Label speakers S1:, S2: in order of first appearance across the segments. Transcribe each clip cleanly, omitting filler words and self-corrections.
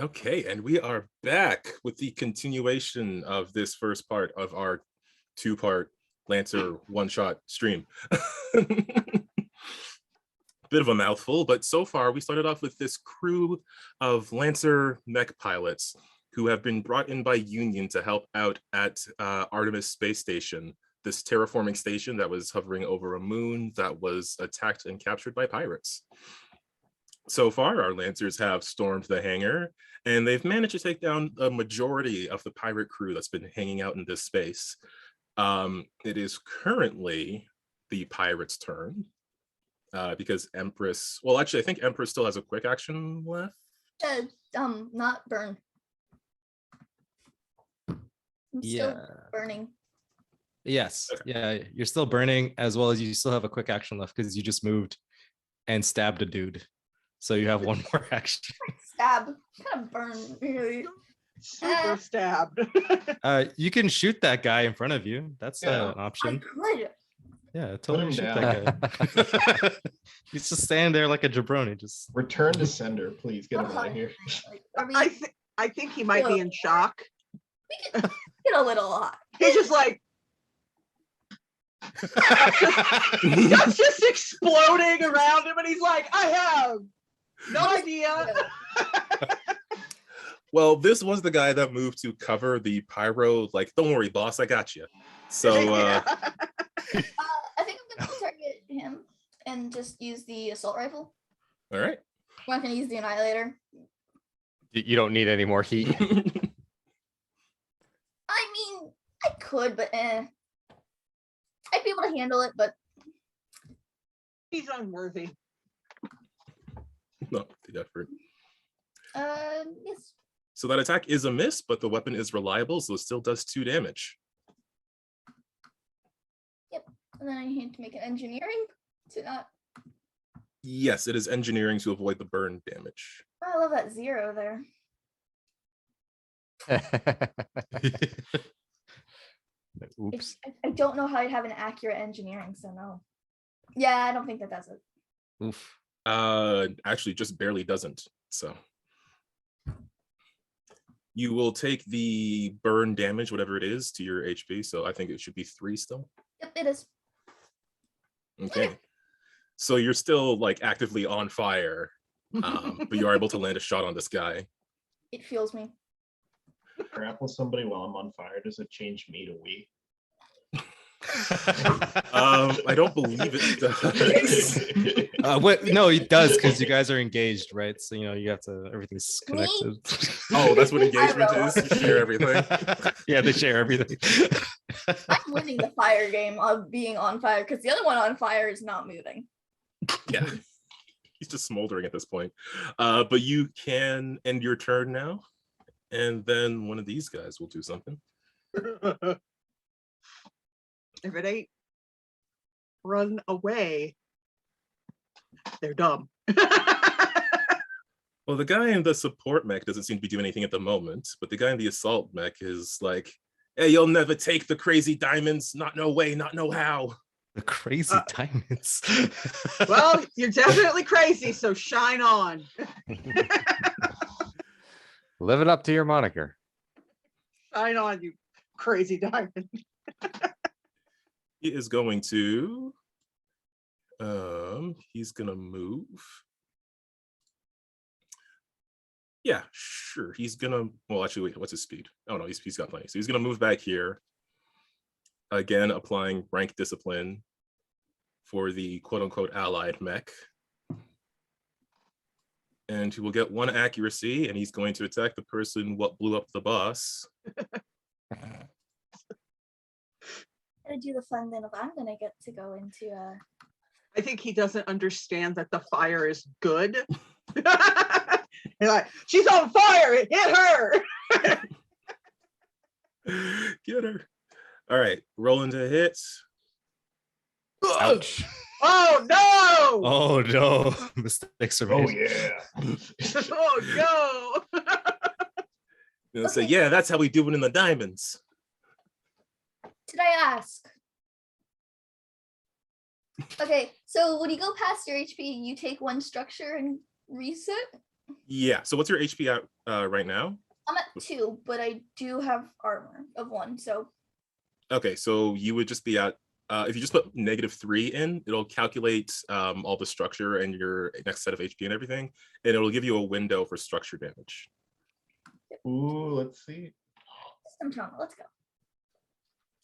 S1: Okay, and we are back with the continuation of this first part of our two-part Lancer one-shot stream. Bit of a mouthful, but so far we started off with this crew of Lancer mech pilots who have been brought in by Union to help out at Artemis Space Station, this terraforming station that was hovering over a moon that was attacked and captured by pirates. So far, our Lancers have stormed the hangar, and they've managed to take down a majority of the pirate crew that's been hanging out in this space. It is currently the pirates' turn, because Empress, well, actually, I think Empress still has a quick action left.
S2: Not burn. I'm still burning.
S3: Yes.
S1: Okay.
S3: Yeah, you're still burning, as well as you still have a quick action left because you just moved and stabbed a dude. So you have one more action.
S2: Stab. Kind of burn, really.
S4: Super stabbed.
S3: You can shoot that guy in front of you. That's an
S2: I
S3: option.
S2: could.
S3: Yeah, totally
S5: him
S3: shoot
S5: down.
S3: that guy. He's just standing there like a jabroni. Just
S5: Return to sender, please. Get him out of here.
S2: Like, are we,
S4: I think he might be in shock.
S2: we could get a little hot.
S4: He's just like that's just exploding around him, and he's like, I have no idea.
S1: Well, this was the guy that moved to cover the pyro, like, don't worry, boss, I got you. So,
S2: I think I'm gonna target him and just use the assault rifle.
S1: all right.
S2: I'm not gonna use the annihilator.
S6: You don't need any more heat.
S2: I mean, I could, but I'd be able to handle it, but
S4: He's unworthy.
S1: No, the effort.
S2: yes.
S1: So that attack is a miss, but the weapon is reliable, so it still does 2 damage.
S2: And then I need to make an engineering to not.
S1: Yes, it is engineering to avoid the burn damage.
S2: Oh, I love that 0 there.
S6: Oops.
S2: I don't know how I'd have an accurate engineering, so no. Yeah, I don't think that does it.
S3: oof.
S1: Actually, just barely doesn't. So you will take the burn damage, whatever it is, to your HP. So I think it should be 3 still.
S2: Yep, it is.
S1: Okay. So you're still like actively on fire, but you are able to land a shot on this guy.
S2: It fuels me.
S5: Grapple somebody while I'm on fire. Does it change me to we?
S1: I don't believe it does.
S3: What? No, it does, because you guys are engaged, right? So you have to. Everything's connected.
S1: Oh, that's what engagement is. You share everything.
S3: Yeah, they share everything.
S2: I'm winning the fire game of being on fire because the other one on fire is not moving.
S1: Yeah, he's just smoldering at this point. But you can end your turn now, and then one of these guys will do something.
S4: If it ain't run away, they're dumb.
S1: Well, the guy in the support mech doesn't seem to be doing anything at the moment, but the guy in the assault mech is like, hey, you'll never take the crazy diamonds. Not no way, not no how.
S3: The crazy diamonds.
S4: Well, you're definitely crazy, so shine on.
S6: Living up to your moniker.
S4: Shine on, you crazy diamond.
S1: He is going to, he's gonna move. Yeah, sure. He's gonna, well, actually, wait, what's his speed? Oh no, he's got plenty. So he's gonna move back here. Again, applying rank discipline for the quote unquote allied mech. And he will get 1 accuracy, and he's going to attack the person what blew up the boss.
S2: I'm gonna do the fun thing of I'm gonna get to go into
S4: I think he doesn't understand that the fire is good. He's like, she's on fire, it hit her.
S1: Get her. All right, rolling to hit.
S6: Ouch.
S4: Oh no!
S3: Oh no! Mistakes are
S5: Oh
S3: made.
S5: yeah.
S4: Oh no!
S1: They'll say, yeah, that's how we do it in the diamonds.
S2: Did I ask? Okay, so when you go past your HP, you take 1 structure and reset?
S1: Yeah, so what's your HP at right now?
S2: I'm at 2, but I do have armor of 1, so
S1: Okay, so you would just be at, if you just put -3 in, it'll calculate all the structure and your next set of HP and everything, and it'll give you a window for structure damage.
S5: Ooh, let's see.
S2: system trauma. Let's go.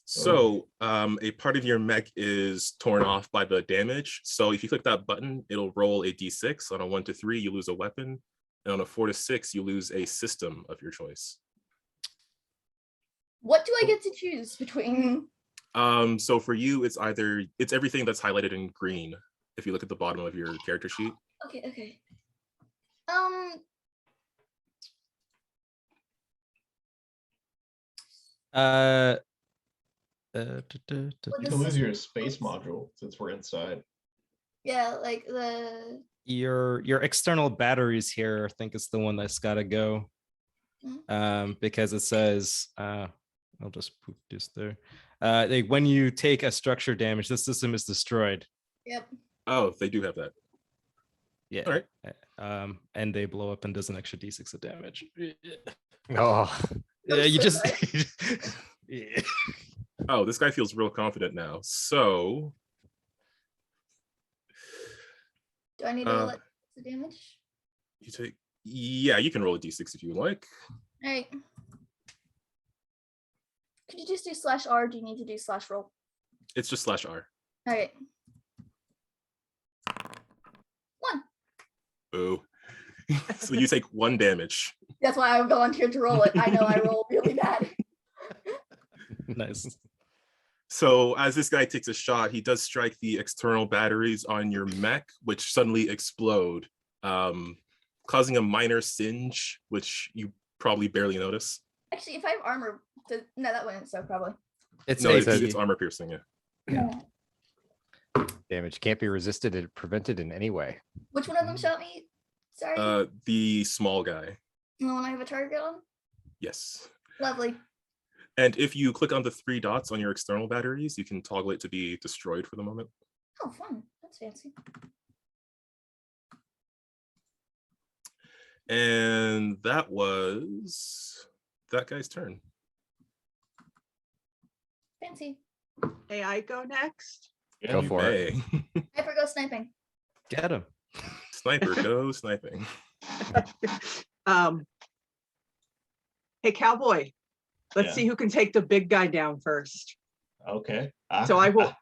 S1: So a part of your mech is torn off by the damage. So if you click that button, it'll roll a d6. On a 1 to 3, you lose a weapon. And on a 4 to 6, you lose a system of your choice.
S2: What do I get to choose between?
S1: So for you, it's everything that's highlighted in green. If you look at the bottom of your character sheet.
S2: Okay, okay.
S5: You can lose your space module since we're inside.
S2: Yeah, like the
S3: Your external batteries here, I think is the one that's got to go. Because it says, I'll just put this there. Like when you take a structure damage, the system is destroyed.
S2: Yep.
S1: Oh, they do have that.
S3: Yeah.
S1: All right.
S3: And they blow up and does an extra d6 of damage.
S6: Oh,
S3: Yeah, you
S2: so
S3: just yeah.
S1: Oh, this guy feels real confident now. So
S2: Do I need to let the damage?
S1: you take, yeah, you can roll a d6 if you like.
S2: All right. Could you just do /R? Do you need to do /roll?
S1: It's just /R.
S2: All right. 1.
S1: Boo. So you take 1 damage.
S2: That's why I volunteered to roll it. I know I roll really bad.
S3: Nice.
S1: So as this guy takes a shot, he does strike the external batteries on your mech, which suddenly explode, causing a minor singe, which you probably barely notice.
S2: Actually, if I have armor, no, that wouldn't. So probably.
S3: It's
S1: No,
S3: AC.
S1: it's armor piercing. Yeah.
S6: damage can't be resisted or prevented in any way.
S2: Which one of them shot me? Sorry.
S1: The small guy.
S2: The one I have a target on.
S1: Yes.
S2: Lovely.
S1: And if you click on the 3 dots on your external batteries, you can toggle it to be destroyed for the moment.
S2: Oh, fun. That's fancy.
S1: And that was that guy's turn.
S2: Fancy.
S4: May I go next?
S5: Yeah,
S6: Go
S5: you
S6: for it.
S1: Hey,
S2: Hyper go sniping.
S3: Get him.
S1: sniper, go sniping.
S4: Hey, cowboy. Let's
S5: Yeah.
S4: see who can take the big guy down first.
S5: Okay.
S4: So I will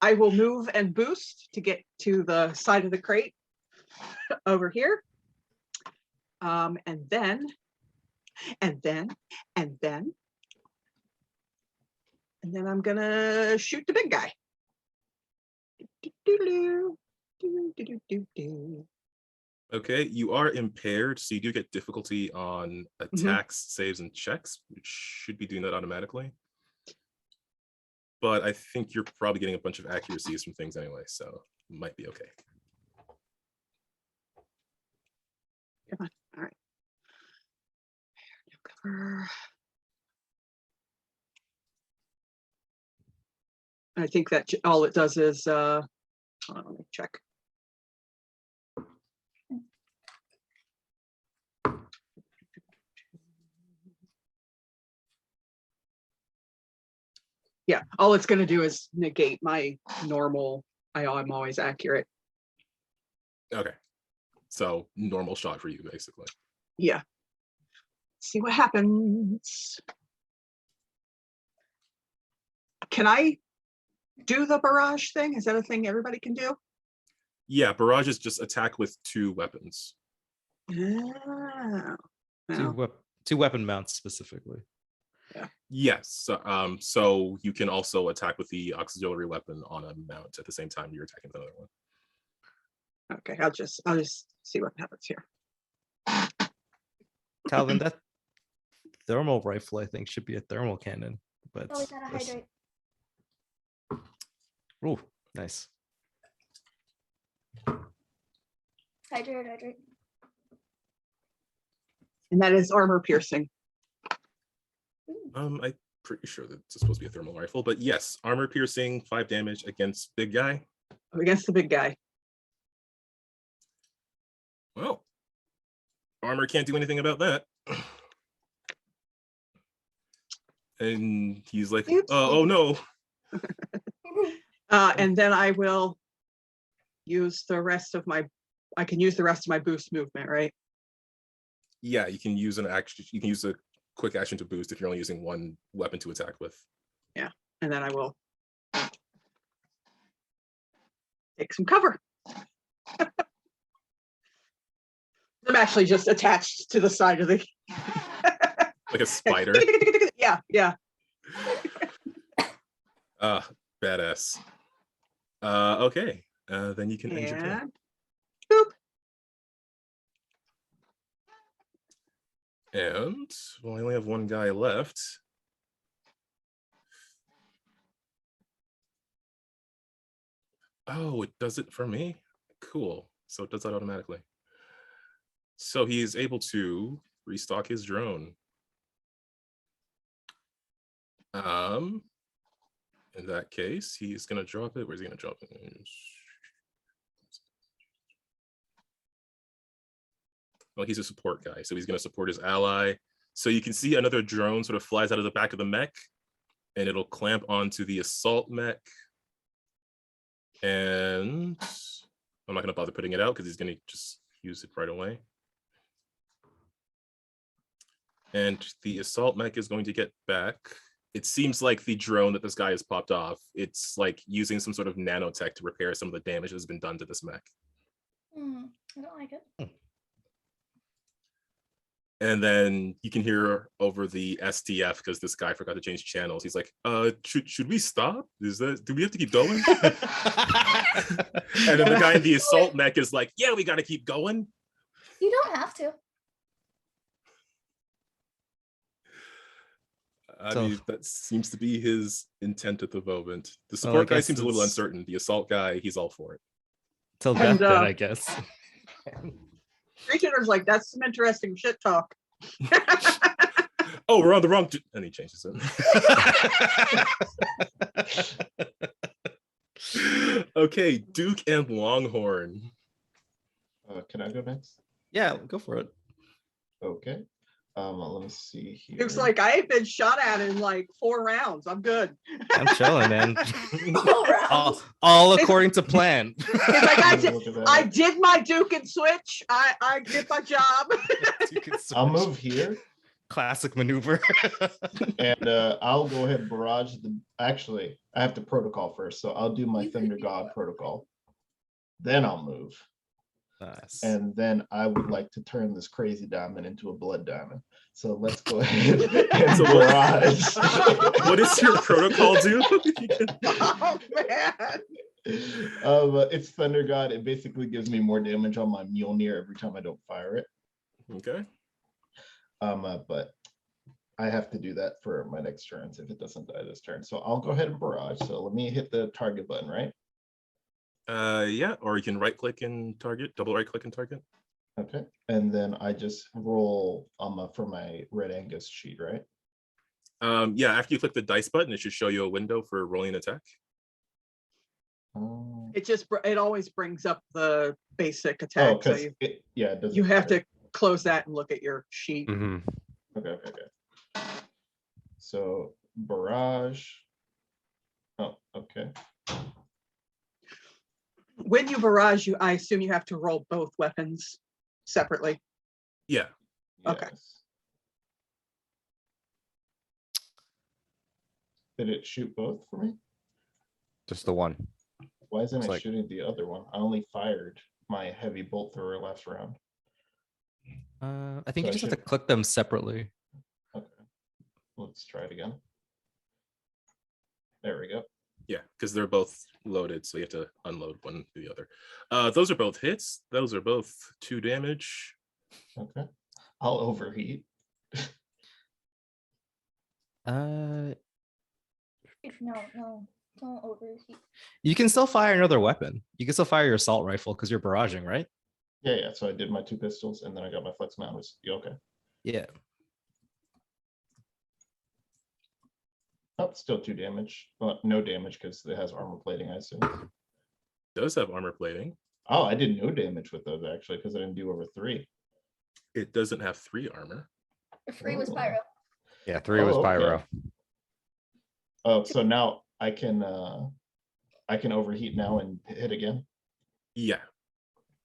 S4: I will move and boost to get to the side of the crate over here. And then I'm gonna shoot the big guy.
S1: Okay, you are impaired, so you do get difficulty on attacks, saves, and checks, which should be doing that automatically. But I think you're probably getting a bunch of accuracies from things anyway, so it might be okay.
S4: Come on. All right. Cover. I think that all it does is hold on, let me check. Yeah, all it's going to do is negate my normal. I'm always accurate.
S1: Okay, so normal shot for you, basically.
S4: Yeah. See what happens. Can I do the barrage thing? Is that a thing everybody can do?
S1: Yeah, barrage is just attack with 2 weapons.
S4: Oh.
S3: Two weapon mounts specifically.
S1: Yes, so you can also attack with the auxiliary weapon on a mount at the same time you're attacking the other one.
S4: Okay, I'll just see what happens here.
S3: Calvin, that thermal rifle, I think, should be a thermal cannon. But
S2: Oh, we gotta hydrate.
S3: Oh, nice.
S2: Hydrate.
S4: And that is armor piercing.
S1: I'm pretty sure that it's supposed to be a thermal rifle, but yes, armor piercing, 5 damage against big guy.
S4: Against the big guy.
S1: Well, armor can't do anything about that. And he's like, oh no.
S4: And then I will use the rest of my, I can use the rest of my boost movement, right?
S1: Yeah, you can use an action. You can use a quick action to boost if you're only using one weapon to attack with.
S4: Yeah, and then I will take some cover. I'm actually just attached to the side of the
S1: Like a spider.
S4: Yeah, yeah.
S1: Badass. Okay. Then you can end your turn.
S4: And boop.
S1: And well, I only have one guy left. Oh, it does it for me? Cool. So it does that automatically. So he is able to restock his drone. In that case, he's gonna drop it. Where's he gonna drop it? Well, he's a support guy, so he's gonna support his ally. So you can see another drone sort of flies out of the back of the mech, and it'll clamp onto the assault mech. And I'm not gonna bother putting it out because he's gonna just use it right away. And the assault mech is going to get back. It seems like the drone that this guy has popped off, it's like using some sort of nanotech to repair some of the damage that has been done to this mech.
S2: I don't like it.
S1: And then you can hear over the STF because this guy forgot to change channels. He's like, should we stop? Do we have to keep going? And then the guy in the assault mech is like, yeah, we gotta keep going.
S2: You don't have to.
S1: I mean, that seems to be his intent at the moment. The
S3: Well,
S1: support
S3: I
S1: guy
S3: guess
S1: seems a little
S3: it's-
S1: uncertain. The assault guy, he's all for it.
S3: Till
S4: And,
S3: death, then I guess.
S4: Reader's like, that's some interesting shit talk.
S1: Oh, we're on the wrong. And he changes it. Okay, Duke and Longhorn.
S5: Can I go next?
S3: Yeah, go for it.
S5: Okay. Let me see here.
S4: Looks like I have been shot at in like 4 rounds. I'm good.
S3: I'm chilling, man.
S2: All
S3: all according to plan.
S5: Look at that.
S4: I did my Duke and switch. I did my job.
S5: I'll move here
S3: Classic maneuver.
S5: and I'll go ahead and barrage the. Actually, I have to protocol first, so I'll do my Thunder God protocol. Then I'll move.
S3: Nice.
S5: And then I would like to turn this crazy diamond into a blood diamond. So let's go ahead and
S1: So
S5: barrage.
S1: What does your protocol do?
S4: Oh man.
S5: It's Thunder God. It basically gives me more damage on my Mjolnir every time I don't fire it.
S1: Okay.
S5: But I have to do that for my next turns if it doesn't die this turn. So I'll go ahead and barrage. So let me hit the target button, right?
S1: Yeah, or you can right click and target, double right click and target.
S5: Okay. And then I just roll for my Red Angus sheet, right?
S1: Yeah, after you click the dice button, it should show you a window for rolling an attack.
S4: It always brings up the basic
S5: Oh,
S4: attack. So
S5: because it doesn't.
S4: you have
S5: matter.
S4: to close that and look at your sheet.
S5: Okay. So barrage. Oh, okay.
S4: When you barrage, I assume you have to roll both weapons separately.
S1: Yeah.
S4: Okay.
S5: Yes. Did it shoot both for me?
S6: Just the one.
S5: Why isn't
S6: Looks
S5: it
S6: like-
S5: shooting the other one? I only fired my heavy bolt thrower last round.
S3: I think
S5: So
S3: you
S5: I
S3: just have to
S5: should-
S3: click them separately.
S5: Okay. Let's try it again. There we go.
S1: Yeah, because they're both loaded, so you have to unload one to the other. Those are both hits. Those are both 2 damage.
S5: Okay. I'll overheat.
S2: No, don't overheat.
S3: You can still fire another weapon. You can still fire your assault rifle because you're barraging, right?
S5: Yeah. So I did my 2 pistols and then I got my flex mount. You okay?
S3: Yeah.
S5: Oh, still 2 damage. Well, no damage because it has armor plating, I assume.
S1: Does have armor plating.
S5: Oh, I did no damage with those actually because I didn't do over 3.
S1: It doesn't have 3 armor.
S2: Free was pyro.
S6: Yeah, 3 was
S5: Oh, okay.
S6: pyro.
S5: Oh, so now I can overheat now and hit again.
S1: Yeah.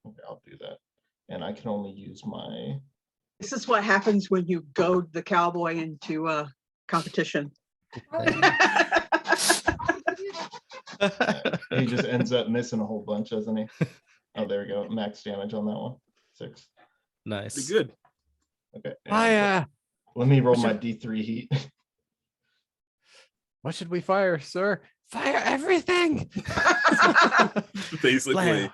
S5: Okay, I'll do that. And I can only use my.
S4: This is what happens when you goad the cowboy into a competition.
S5: He just ends up missing a whole bunch, doesn't he? Oh, there we go. Max damage on that one. 6.
S1: Pretty
S3: Nice.
S1: good.
S5: Okay.
S6: Fire!
S5: Let me roll my D3 heat.
S6: What should we fire, sir? Fire everything!
S1: Basically,
S3: Blam.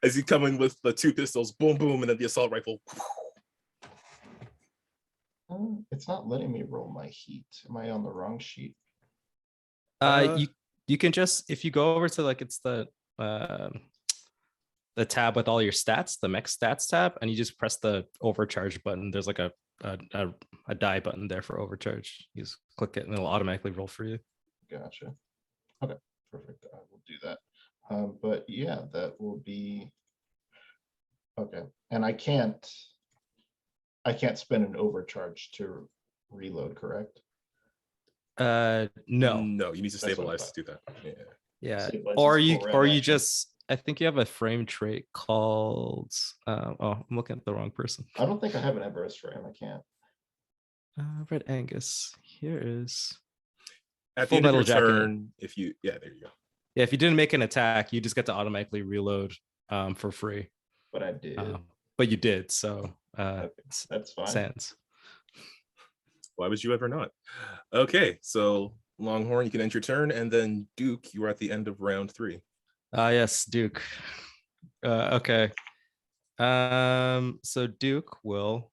S1: as you come in with the 2 pistols, boom, boom, and then the assault rifle.
S5: It's not letting me roll my heat. Am I on the wrong sheet?
S3: You can just, if you go over to like, it's the tab with all your stats, the mech stats tab, and you just press the overcharge button. There's like a die button there for overcharge. You just click it and it'll automatically roll for you.
S5: Gotcha. Okay, perfect. I will do that. But yeah, that will be okay. And I can't spend an overcharge to reload, correct?
S3: No.
S1: No, you need to
S5: That's what I
S1: stabilize
S5: thought.
S1: to do that. Yeah.
S3: Yeah.
S5: Stabilize
S3: Or
S5: is
S3: you
S5: full round
S3: or you
S5: action.
S3: just, I think you have a frame trait called oh, I'm looking at the wrong person.
S5: I don't think I have an Everest frame. I can't.
S3: Red Angus. Here is
S1: At the
S3: Full
S1: end of
S3: Metal
S1: your
S3: Jacket.
S1: turn, if you, yeah, there you go.
S3: Yeah, if you didn't make an attack, you just get to automatically reload for free.
S5: But I did.
S3: But you did, so
S5: That's fine.
S3: sans.
S1: Why would you ever not? Okay, so Longhorn, you can end your turn, and then Duke, you are at the end of round 3.
S3: Yes, Duke. Okay. So Duke will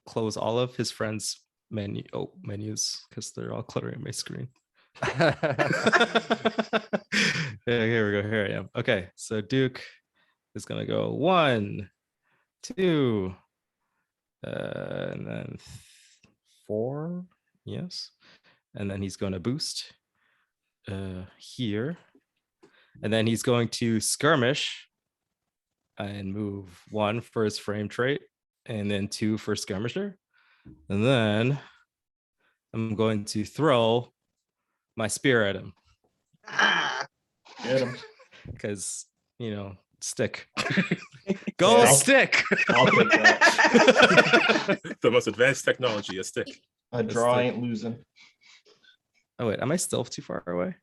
S3: close all of his friends' menus because they're all cluttering my screen. Yeah, here we go. Here I am. Okay, so Duke is gonna go 1, 2, and then 4. Yes, and then he's going to boost here, and then he's going to skirmish and move 1 for his frame trait, and then 2 for skirmisher, and then I'm going to throw my spear at him.
S5: Get him.
S3: Because, stick. Go
S5: Yeah,
S3: stick.
S5: I'll take that.
S1: The most advanced technology, a stick.
S5: A draw ain't losing.
S3: Oh, wait, am I still too far away?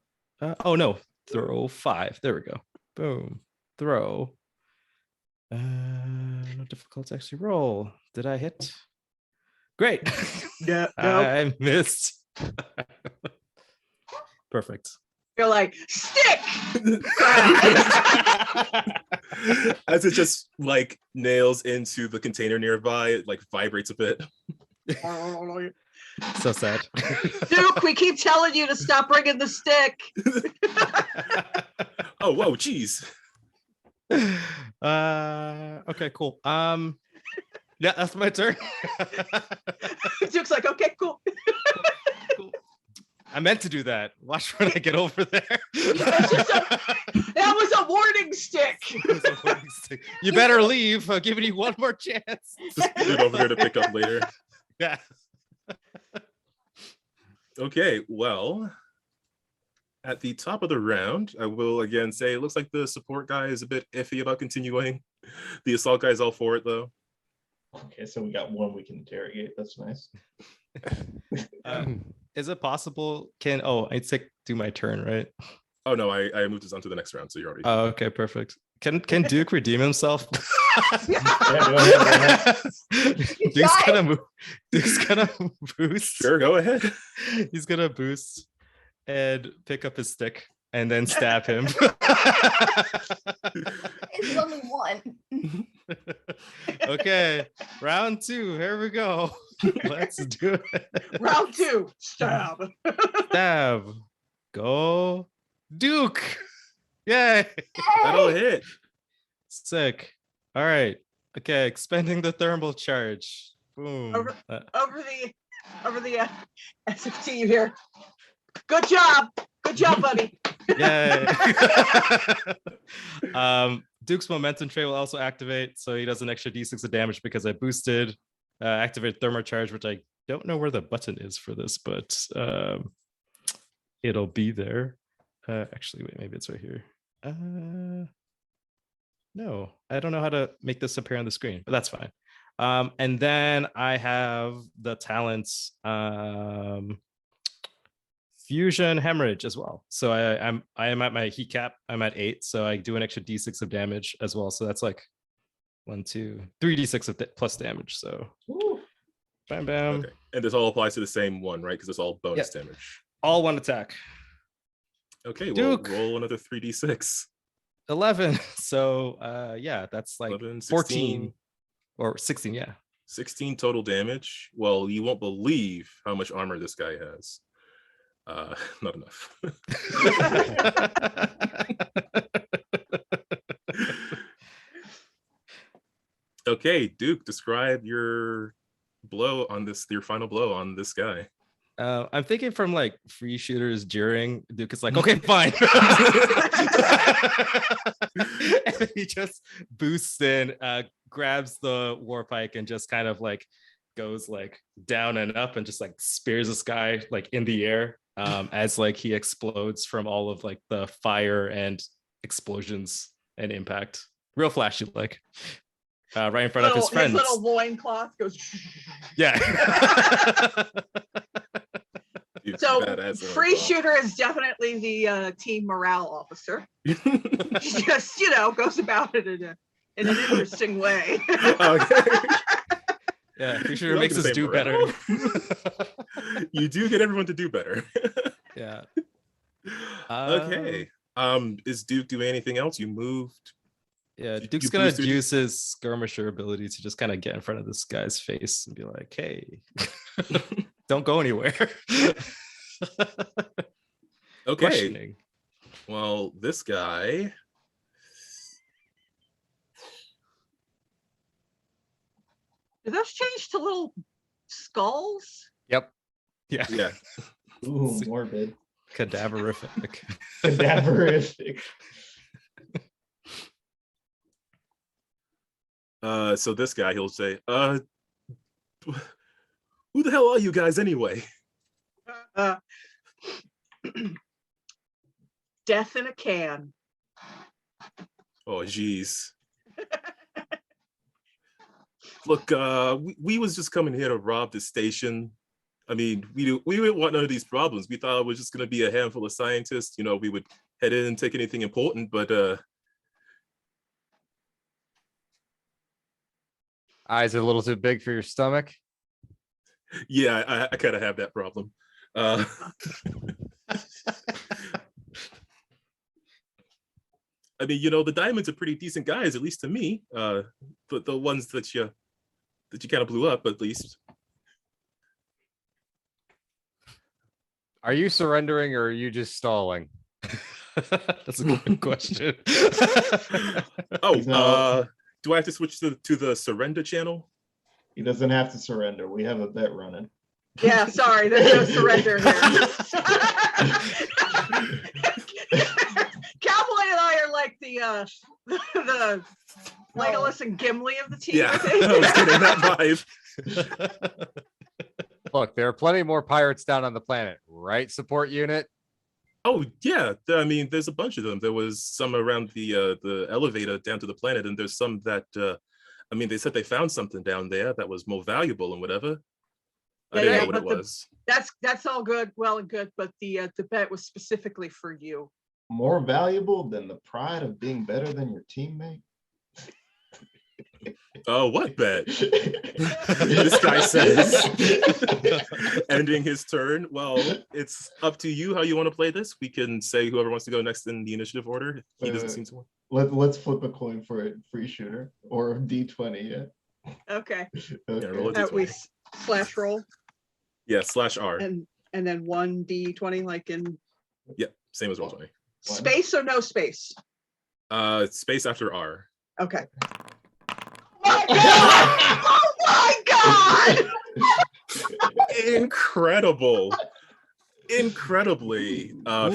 S3: Oh, no. Throw 5. There we go. Boom. Throw. No difficult to actually roll. Did I hit? Great.
S4: No,
S3: I missed. Perfect.
S4: you're like, stick.
S1: As it just like nails into the container nearby, it like vibrates a bit.
S3: So sad.
S4: Duke, we keep telling you to stop bringing the stick.
S1: Oh, whoa, geez.
S3: Okay, cool. Yeah, that's my turn.
S4: Duke's like, okay, cool.
S3: Cool. I meant to do that. Watch when I get over there.
S4: That was a warning stick.
S3: You better leave. I'm giving you one more chance.
S1: Just put it over there to pick up later.
S3: Yeah.
S1: Okay, well, at the top of the round, I will again say it looks like the support guy is a bit iffy about continuing. The assault guy is all for it, though.
S5: Okay, so we got 1 we can interrogate. That's nice.
S3: Is it possible? I do my turn, right?
S1: Oh no, I moved this on to the next round, so you're already.
S3: Oh, okay, perfect. Can Duke redeem himself?
S5: Yeah, go ahead.
S3: Duke's gonna boost.
S1: Sure, go ahead.
S3: He's gonna boost and pick up his stick and then stab him.
S2: It's only 1.
S3: Okay, round 2. Here we go. Let's do it.
S4: Round 2, stab.
S3: Stab. Go, Duke. Yay.
S1: That'll hit.
S3: Sick. All right. Okay, expending the thermal charge. Boom.
S4: Over the SFT you hear. Good job, buddy.
S3: Yay. Duke's momentum trait will also activate, so he does an extra d6 of damage because I boosted. Activate thermocharge, which I don't know where the button is for this, but it'll be there. Actually, wait, maybe it's right here. No, I don't know how to make this appear on the screen, but that's fine. And then I have the talents fusion hemorrhage as well. So I am at my heat cap. I'm at 8, so I do an extra d6 of damage as well. So that's like 1, 2, 3d6 of plus damage. So
S5: Ooh.
S3: bam, bam.
S1: Okay. And this all applies to the same one, right? Because it's all bonus damage.
S3: All one attack.
S1: Okay, well,
S3: Duke.
S1: roll another 3d6.
S3: 11. So yeah, that's like
S1: 11,
S3: 14 or 16. Yeah.
S1: 16 total damage. Well, you won't believe how much armor this guy has. Not enough. Okay, Duke, describe your blow on this, your final blow on this guy.
S3: I'm thinking from like free shooters during Duke is like, okay, fine. And then he just boosts in, grabs the war pike and just kind of like goes like down and up and just like spears this guy like in the air as like he explodes from all of like the fire and explosions and impact. Real flashy, like right in front of his friends.
S4: His little loincloth goes.
S3: Yeah.
S4: So free shooter is definitely the team morale officer. He just, goes about it in an interesting way.
S1: Okay.
S3: Yeah, free shooter makes us do better.
S1: You do get everyone to do better.
S3: Yeah.
S1: Okay. Is Duke doing anything else? You moved.
S3: Yeah, Duke's gonna use his skirmisher ability to just kind of get in front of this guy's face and be like, "Hey, don't go anywhere."
S1: Okay. Well, this guy.
S4: Do those change to little skulls?
S6: Yep.
S3: Yeah.
S1: Yeah.
S5: Ooh, morbid.
S3: Cadaverific.
S5: Cadaverific.
S1: So this guy, he'll say, who the hell are you guys anyway?
S4: Death in a can.
S1: Oh, geez. Look, we was just coming here to rob the station. I mean, we didn't want none of these problems. We thought it was just gonna be a handful of scientists. We would head in and take anything important, but
S6: Eyes are a little too big for your stomach.
S1: yeah, I kind of have that problem. I mean, the Diamonds are pretty decent guys, at least to me. The ones that you kind of blew up, at least.
S6: Are you surrendering or are you just stalling?
S3: That's a good question.
S1: Oh, do I have to switch to the surrender channel?
S5: He doesn't have to surrender. We have a bet running.
S4: Yeah, sorry, there's no surrender here. Cowboy and I are like the Legolas and Gimli of the team.
S1: Yeah,
S4: I think.
S1: I was getting that vibe.
S6: Look, there are plenty more pirates down on the planet, right? Support unit.
S1: Oh yeah, I mean, there's a bunch of them. There was some around the elevator down to the planet, and there's some that I mean, they said they found something down there that was more valuable and whatever. I didn't know what it was.
S4: That's all good, well and good, but the bet was specifically for you.
S5: More valuable than the pride of being better than your teammate?
S1: Oh, what bet? This guy says, ending his turn. Well, it's up to you how you want to play this. We can say whoever wants to go next in the initiative order. He doesn't seem to want.
S5: Let's flip a coin for a free shooter or a D20. Yeah.
S4: Okay.
S1: Yeah, roll a
S5: Okay.
S1: D20.
S4: We slash roll
S1: Yeah, /R.
S4: and then 1d20 like in
S1: Yeah, same as Roll20.
S4: space or no space.
S1: Space after R.
S4: Okay. Oh my god!
S1: Incredible. Incredibly,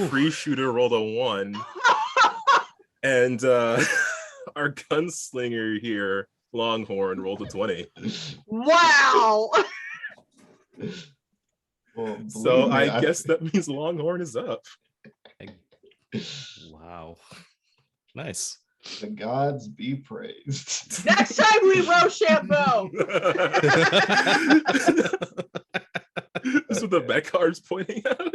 S1: free shooter rolled a 1. And our gunslinger here, Longhorn, rolled a 20.
S4: Wow.
S5: Well,
S1: So
S5: believe me,
S1: I guess that means Longhorn is up.
S3: Wow. Nice.
S5: the gods be praised.
S4: Next time we Rochambeau.
S1: This is what the mech card's pointing out.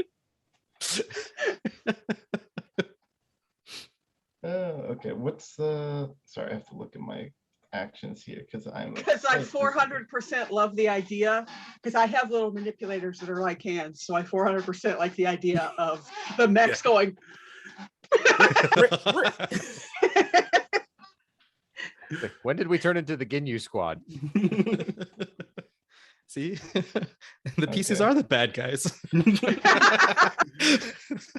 S5: Okay, what's the? Sorry, I have to look at my actions here because
S4: Because I 400% love the idea, because I have little manipulators that are like hands, so I 400% like the idea of the mechs going.
S6: Like, when did we turn into the Ginyu squad?
S3: See, the pieces
S5: Okay.
S3: are the bad guys.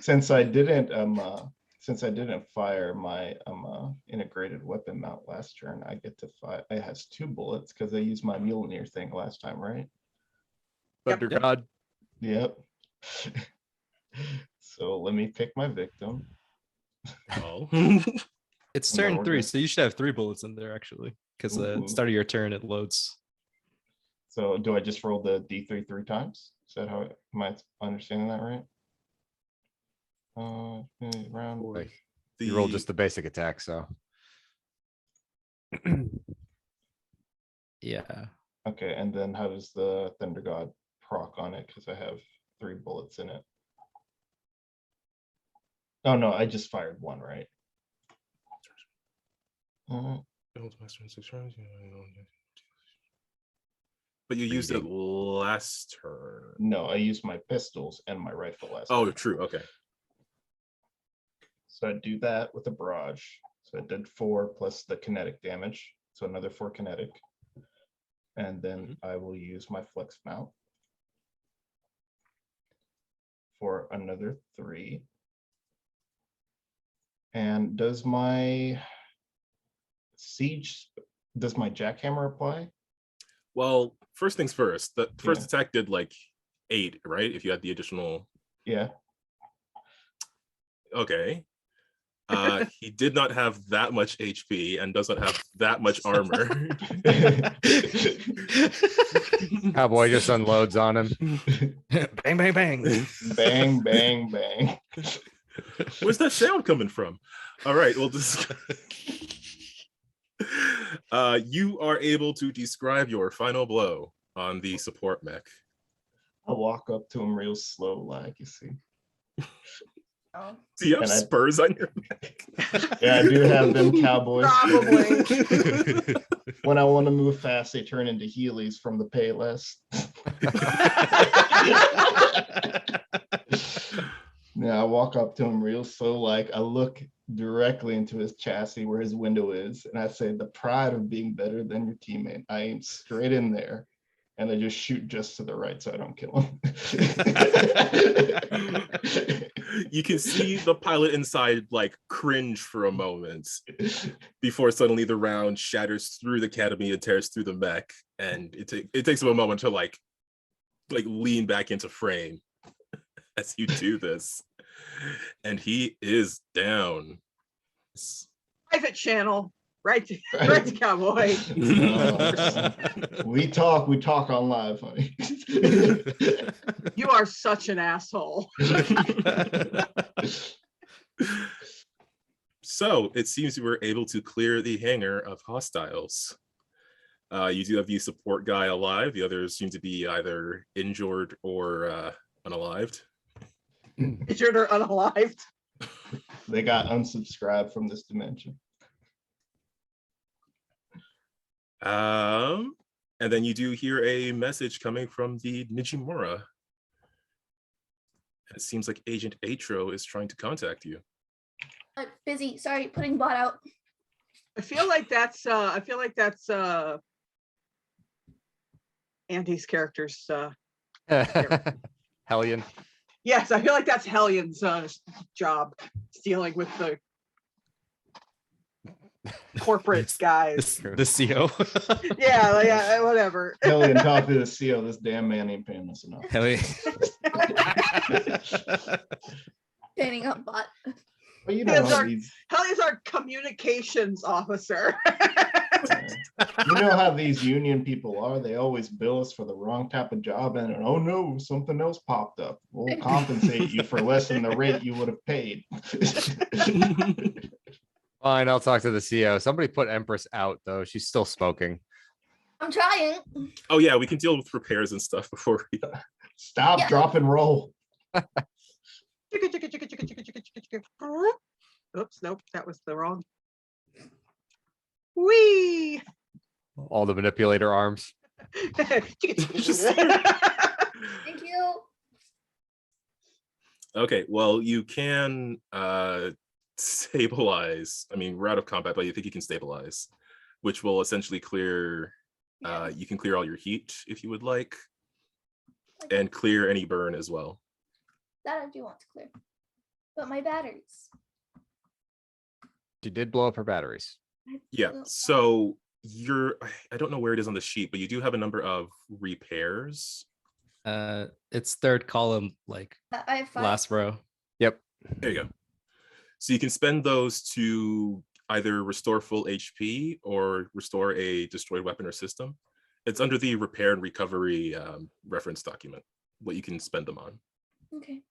S5: since I didn't fire my integrated weapon mount last turn, I get to fire. It has 2 bullets because I used my Mjolnir thing last time, right?
S6: Thunder
S3: Yep.
S6: God.
S5: Yep. So let me pick my victim.
S1: Oh.
S3: It's
S5: No,
S3: turn
S5: we're
S3: 3,
S5: good.
S3: so you should have 3 bullets in there actually, because the
S5: Ooh.
S3: start of your turn it loads.
S5: So do I just roll the D3 3 times? Is that how am I understanding that right? Round.
S6: Like, you roll just the basic attack, so
S3: Yeah.
S5: Okay, and then how does the Thunder God proc on it? Because I have 3 bullets in it. Oh no, I just fired 1, right?
S1: But you used it
S6: Reading.
S1: last turn.
S5: No, I used my pistols and my rifle last
S1: Oh,
S5: turn.
S1: true. Okay.
S5: So I do that with a barrage. So I did 4 plus the kinetic damage. So another 4 kinetic. And then I will use my flex mount for another 3. And does my jackhammer apply?
S1: Well, first things first. The first
S5: Yeah.
S1: attack did like 8, right? If you had the additional.
S5: Yeah.
S1: Okay. He did not have that much HP and doesn't have that much armor.
S6: Cowboy just unloads on him.
S3: Bang, bang, bang.
S5: Bang, bang, bang.
S1: Where's that sound coming from? All right, well, this. You are able to describe your final blow on the support mech.
S5: I'll walk up to him real slow, like you see.
S2: Oh.
S1: Do you have
S5: And I-
S1: spurs on your neck?
S5: Yeah, I do have them cowboy
S4: Probably.
S5: spurs. When I want to move fast, they turn into Heelys from the Payless. Yeah, I walk up to him real slow, like I look directly into his chassis where his window is, and I say, "The pride of being better than your teammate." I aim straight in there, and I just shoot just to the right so I don't kill him.
S1: You can see the pilot inside like cringe for a moment before suddenly the round shatters through the academy and tears through the mech, and it takes him a moment to like lean back into frame as you do this, and he is down.
S4: Private channel. Right to Cowboy.
S5: We talk on live, honey.
S4: You are such an asshole.
S1: So it seems you were able to clear the hangar of hostiles. You do have the support guy alive. The others seem to be either injured or unalived.
S4: Injured or unalived.
S5: They got unsubscribed from this dimension.
S1: And then you do hear a message coming from the Nijimura. It seems like Agent Atro is trying to contact you.
S2: Busy. Sorry, putting bot out.
S4: I feel like that's Andy's character's
S6: Hellion.
S4: yes, I feel like that's Hellion's job, dealing with the corporate guys.
S3: The CO.
S4: Yeah, whatever.
S5: Hellion, talk to the CO. This damn man ain't paying us enough.
S3: Hell yeah.
S2: Standing up bot.
S5: Well, you know
S4: Hands
S5: how
S4: are-
S5: these,
S4: Helly's our communications officer.
S5: you know how these union people are. They always bill us for the wrong type of job, and oh no, something else popped up. We'll compensate you for less than the rate you would have paid.
S6: Fine, I'll talk to the CEO. Somebody put Empress out though. She's still smoking.
S2: I'm trying.
S1: Oh yeah, we can deal with repairs and stuff before we.
S5: Stop,
S2: Yeah.
S5: drop, and roll.
S4: Oops, nope, that was the wrong. Wee.
S6: All the manipulator arms.
S2: Thank you.
S1: Okay, well, you can stabilize. I mean, we're out of combat, but you think you can stabilize, which will essentially clear.
S2: Yeah.
S1: You can clear all your heat if you would like, and clear any burn as well.
S2: That I do want to clear. But my batteries.
S6: She did blow up her batteries.
S1: Yeah.
S2: Well,
S1: So I don't know where it is on the sheet, but you do have a number of repairs.
S3: It's third column, like
S2: I have 5.
S3: last row.
S6: Yep.
S1: There you go. So you can spend those to either restore full HP or restore a destroyed weapon or system. It's under the repair and recovery reference document, what you can spend them on.
S2: Okay.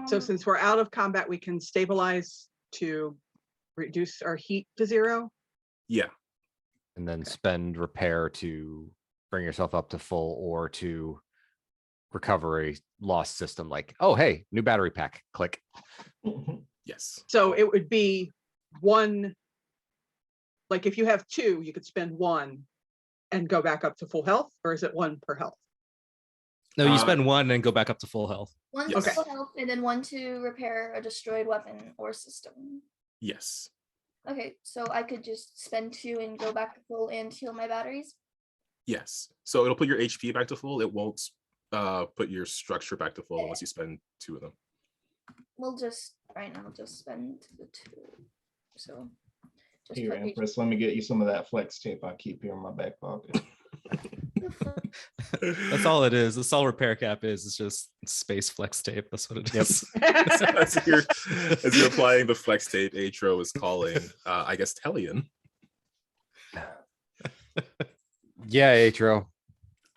S4: So since we're out of combat, we can stabilize to reduce our heat to 0.
S1: Yeah.
S6: And then spend repair to bring yourself up to full or to recovery lost system. Like, oh, hey, new battery pack. Click.
S1: Yes.
S4: So it would be 1. Like if you have 2, you could spend 1 and go back up to full health, or is it 1 per health?
S3: No, you spend 1 and go back up to full health.
S2: 1
S1: Yes.
S2: to full health and then 1 to repair a destroyed weapon or system.
S1: Yes.
S2: Okay, so I could just spend 2 and go back to full and heal my batteries.
S1: Yes. So it'll put your HP back to full. It won't put your structure back to full unless you spend 2 of them.
S2: We'll just right now just spend the 2. So just
S5: Here,
S2: put
S5: Empress, let me get you some of that flex tape I keep here in my back pocket.
S3: That's all it is. That's all repair cap is. It's just space flex tape. That's what it
S6: Yep.
S3: is.
S1: as you're applying the flex tape, Atro is calling, I guess, Telian.
S6: Yeah, Atro.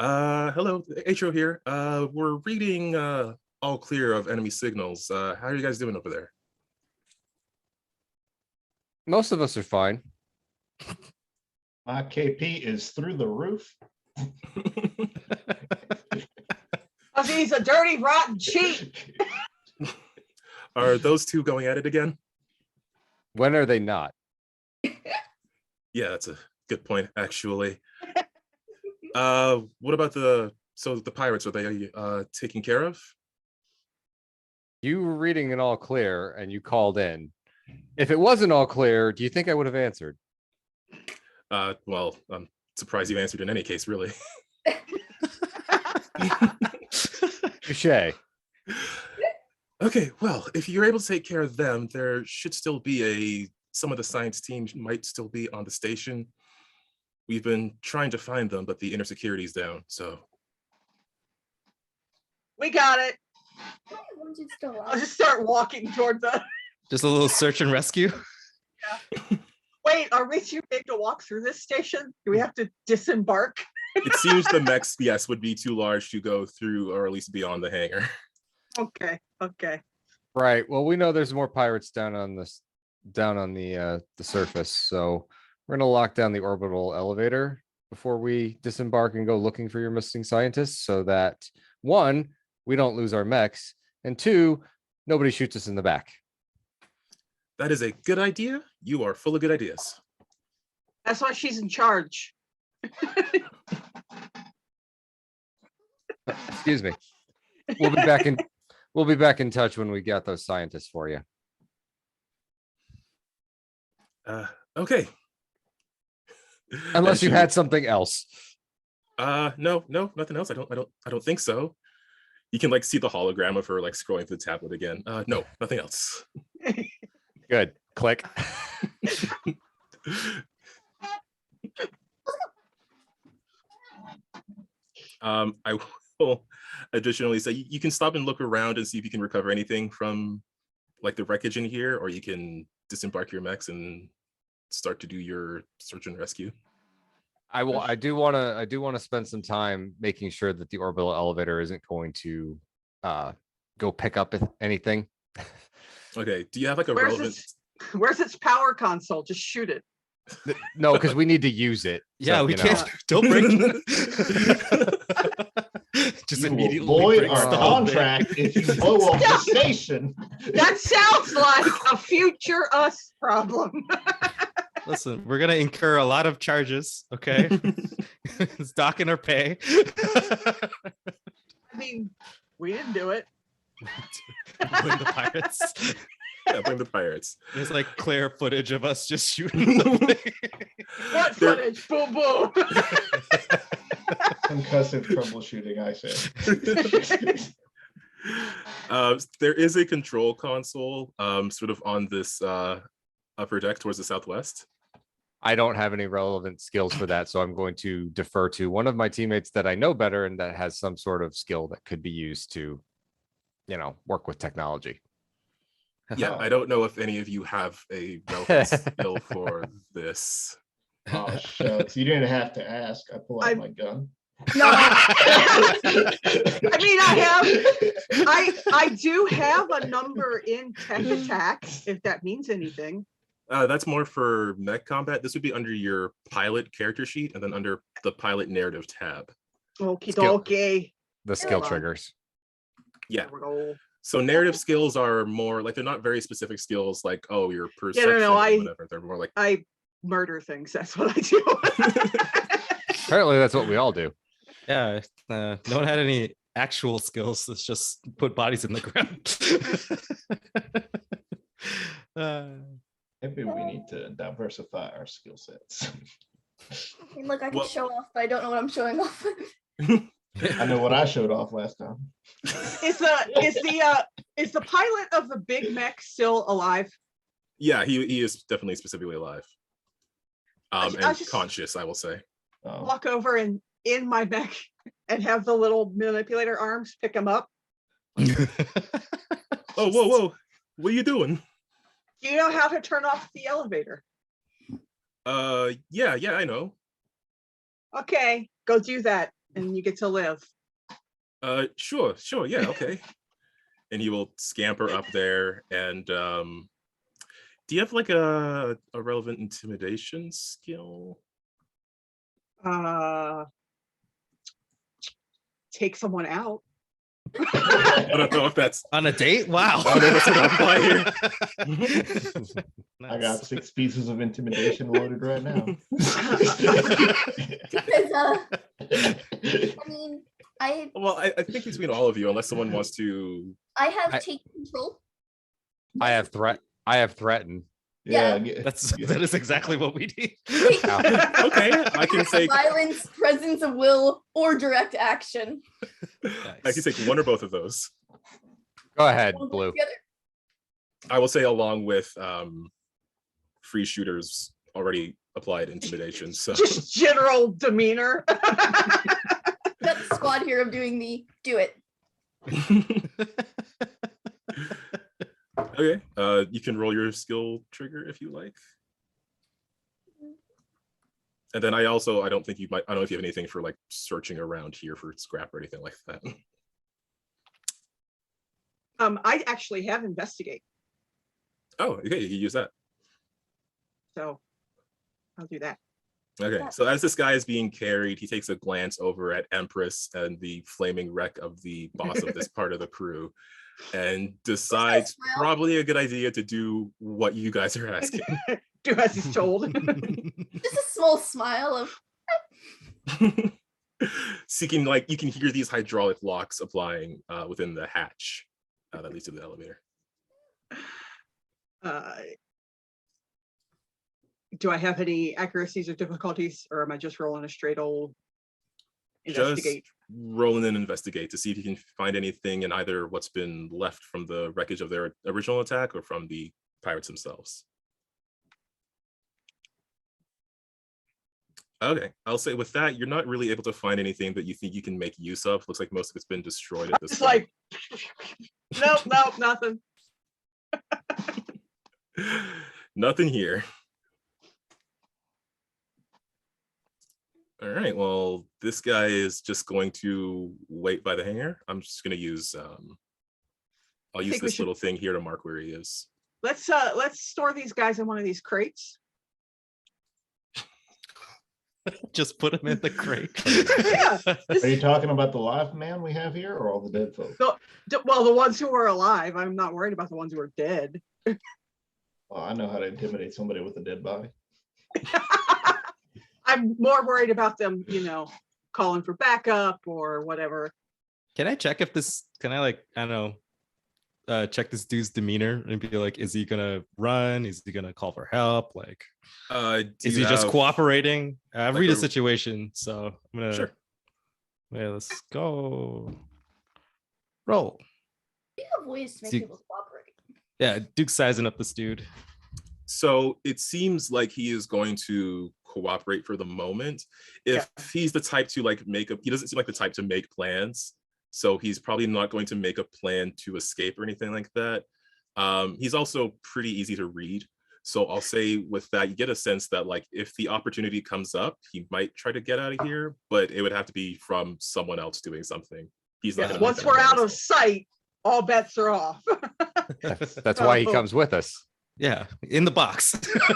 S1: Hello, Atro here. We're reading all clear of enemy signals. How are you guys doing over there?
S6: Most of us are fine.
S5: My KP is through the roof.
S4: Oh, he's a dirty, rotten cheat.
S1: Are those two going at it again?
S6: When are they not?
S1: Yeah, that's a good point, actually. What about the pirates? Are they taken care of?
S6: You were reading an all clear and you called in. If it wasn't all clear, do you think I would have answered?
S1: Well, I'm surprised you answered in any case, really.
S6: Touche.
S1: Okay, well, if you're able to take care of them, there should still be some of the science team might still be on the station. We've been trying to find them, but the inner security's down, so.
S4: We got it.
S2: One's still
S4: I'll
S2: alive.
S4: just start walking toward the.
S3: Just a little search and rescue.
S4: Wait, are we too big to walk through this station? Do we have to disembark?
S1: It seems the mechs, yes, would be too large to go through or at least beyond the hangar.
S4: Okay, okay.
S6: Right. Well, we know there's more pirates down on the surface, so we're gonna lock down the orbital elevator before we disembark and go looking for your missing scientists, so that 1, we don't lose our mechs, and 2, nobody shoots us in the back.
S1: That is a good idea. You are full of good ideas.
S4: That's why she's in charge.
S6: Excuse me. We'll be back in touch when we get those scientists for you.
S1: Okay.
S6: Unless
S1: As
S6: you had something else.
S1: No, nothing else. I don't think so. You can like see the hologram of her like scrolling through the tablet again. No, nothing else.
S6: Good. Click.
S1: I will additionally say you can stop and look around and see if you can recover anything from like the wreckage in here, or you can disembark your mechs and start to do your search and rescue.
S6: I do want to spend some time making sure that the orbital elevator isn't going to go pick up anything.
S1: Okay, do you have like a
S4: Where's
S1: relevant?
S4: Where's its power console? Just shoot it.
S6: No, because we need to use it.
S3: Yeah,
S6: so,
S3: we
S6: you know.
S3: can't. Don't break. Just
S5: You will
S3: immediately
S5: void
S3: breaks
S5: our
S3: the whole thing.
S5: contract if you blow up the station.
S4: That sounds like a future us problem.
S3: Listen, we're gonna incur a lot of charges. Okay, it's docking our pay.
S4: I mean, we didn't do it.
S3: Blame the pirates.
S1: Yeah, blame the pirates.
S3: There's like clear footage of us just shooting the thing.
S4: What
S1: There-
S4: footage? Boom, boom.
S5: Concussive troubleshooting, I say.
S1: There is a control console sort of on this upper deck towards the southwest.
S6: I don't have any relevant skills for that, so I'm going to defer to one of my teammates that I know better and that has some sort of skill that could be used to, work with technology.
S1: Yeah, I don't know if any of you have a relevant skill for this.
S5: Oh, shucks. You didn't have to ask. I pull out
S4: I-
S5: my gun.
S4: No. I mean, I do have a number in tech attack, if that means anything.
S1: That's more for mech combat. This would be under your pilot character sheet and then under the pilot narrative tab.
S4: Okie
S6: Skill.
S4: dokie.
S6: The skill
S4: Hold on.
S6: triggers.
S1: Yeah.
S4: There we go.
S1: So narrative skills are more like they're not very specific skills like, oh, your perception
S4: no,
S1: or whatever. They're more like
S4: I murder things. That's what I do.
S6: Apparently, that's what we all do.
S3: Yeah, no one had any actual skills. It's just put bodies in the ground.
S5: Maybe we need to diversify our skill sets.
S2: I mean, look, I can
S1: Well-
S2: show off, but I don't know what I'm showing off.
S5: I know what I showed off last time.
S4: Is the pilot of the big mech still alive?
S1: yeah, he is definitely specifically alive.
S4: I
S1: And
S4: just-
S1: conscious, I will say.
S5: Oh,
S4: Walk over and in my mech and have the little manipulator arms pick him up.
S1: Oh, whoa. What are you doing?
S4: Do you know how to turn off the elevator?
S1: Yeah, I know.
S4: Okay, go do that and you get to live.
S1: Sure, yeah, okay. And he will scamper up there and do you have like a relevant intimidation skill?
S4: Take someone out.
S1: I don't know if that's
S3: On a date? Wow.
S1: I don't know what's gonna apply here.
S5: I got 6 pieces of intimidation loaded right now.
S2: Because, I mean,
S1: Well, I think between all of you, unless someone wants to
S2: I have
S6: I-
S2: take control.
S6: I have threatened.
S2: Yeah.
S3: That is exactly what we need.
S1: okay, I can take
S2: Violence, presence of will, or direct action.
S1: I can take one or both of those.
S6: Go ahead,
S2: All
S6: Blue.
S2: together.
S1: I will say along with free shooters already applied intimidation. So
S4: Just general demeanor.
S2: Got the squad here of doing the do it.
S1: okay, you can roll your skill trigger if you like. And then I don't think you might, I don't know if you have anything for like searching around here for scrap or anything like that.
S4: I actually have investigate,
S1: Oh, okay, you can use that.
S4: so I'll do that.
S1: Okay, so as this guy is being carried, he takes a glance over at Empress and the flaming wreck of the boss of this part of the crew and decides
S2: smile?
S1: probably a good idea to do what you guys are asking.
S4: Do as he's told.
S2: Just a small smile of
S1: Seeking, like, you can hear these hydraulic locks applying within the hatch that leads to the elevator.
S4: Do I have any accuracies or difficulties, or am I just rolling a straight old
S1: Just
S4: investigate?
S1: roll and investigate to see if you can find anything in either what's been left from the wreckage of their original attack or from the pirates themselves. Okay, I'll say with that, you're not really able to find anything that you think you can make use of. Looks like most of it's been destroyed at this
S4: It's
S1: point.
S4: like, nope, nothing.
S1: Nothing here. All right, well, this guy is just going to wait by the hangar. I'm just going to use, I'll use
S4: think we
S1: this
S4: should-
S1: little thing here to mark where he is.
S4: Let's store these guys in one of these crates.
S3: Just put him in the crate.
S4: Yeah.
S5: Are you talking about the live man we have here or all the dead folks?
S4: Well, the ones who are alive. I'm not worried about the ones who are dead.
S5: Well, I know how to intimidate somebody with a dead body.
S4: I'm more worried about them, calling for backup or whatever.
S3: Can I check if this? Can I I don't know, check this dude's demeanor and be like, is he gonna run? Is he gonna call for help? Like, is he just cooperating? Read the situation. So I'm gonna.
S1: Sure.
S3: Yeah, let's go. Roll.
S2: You have ways to make
S3: See-
S2: people cooperate.
S3: Yeah, Duke's sizing up this dude.
S1: So it seems like he is going to cooperate for the moment. If he's the type to he doesn't seem like the type to make plans. So he's probably not going to make a plan to escape or anything like that. He's also pretty easy to read. So I'll say with that, you get a sense that if the opportunity comes up, he might try to get out of here, but it would have to be from someone else doing something. He's not
S4: Yes,
S1: gonna make
S4: once
S1: that
S4: we're out
S1: happen
S4: of
S1: himself.
S4: sight, all bets are off.
S6: That's why he comes with us.
S3: Yeah, in the box.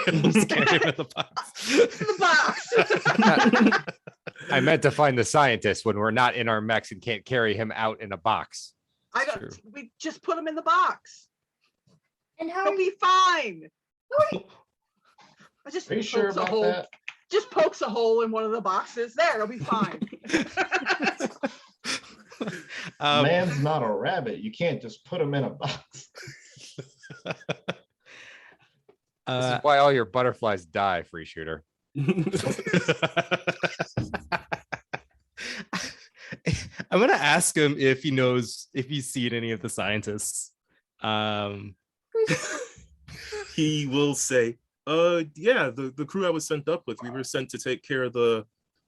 S3: We'll just carry him in the box.
S4: The box.
S6: I meant to find the scientist when we're not in our mechs and can't carry him out in a box.
S3: True.
S4: We just put him in the box.
S2: And how
S4: He'll
S2: are
S4: be
S2: you?
S4: fine. I just
S5: Are you sure
S4: pokes a
S5: about
S4: hole.
S5: that?
S4: Just pokes a hole in one of the boxes. There, it'll be fine.
S5: Man's not a rabbit. You can't just put him in a box.
S6: This is why all your butterflies die, free shooter.
S3: I'm gonna ask him if he knows if he's seen any of the scientists.
S1: He will say, yeah, the crew I was sent up with, we were sent to take care of the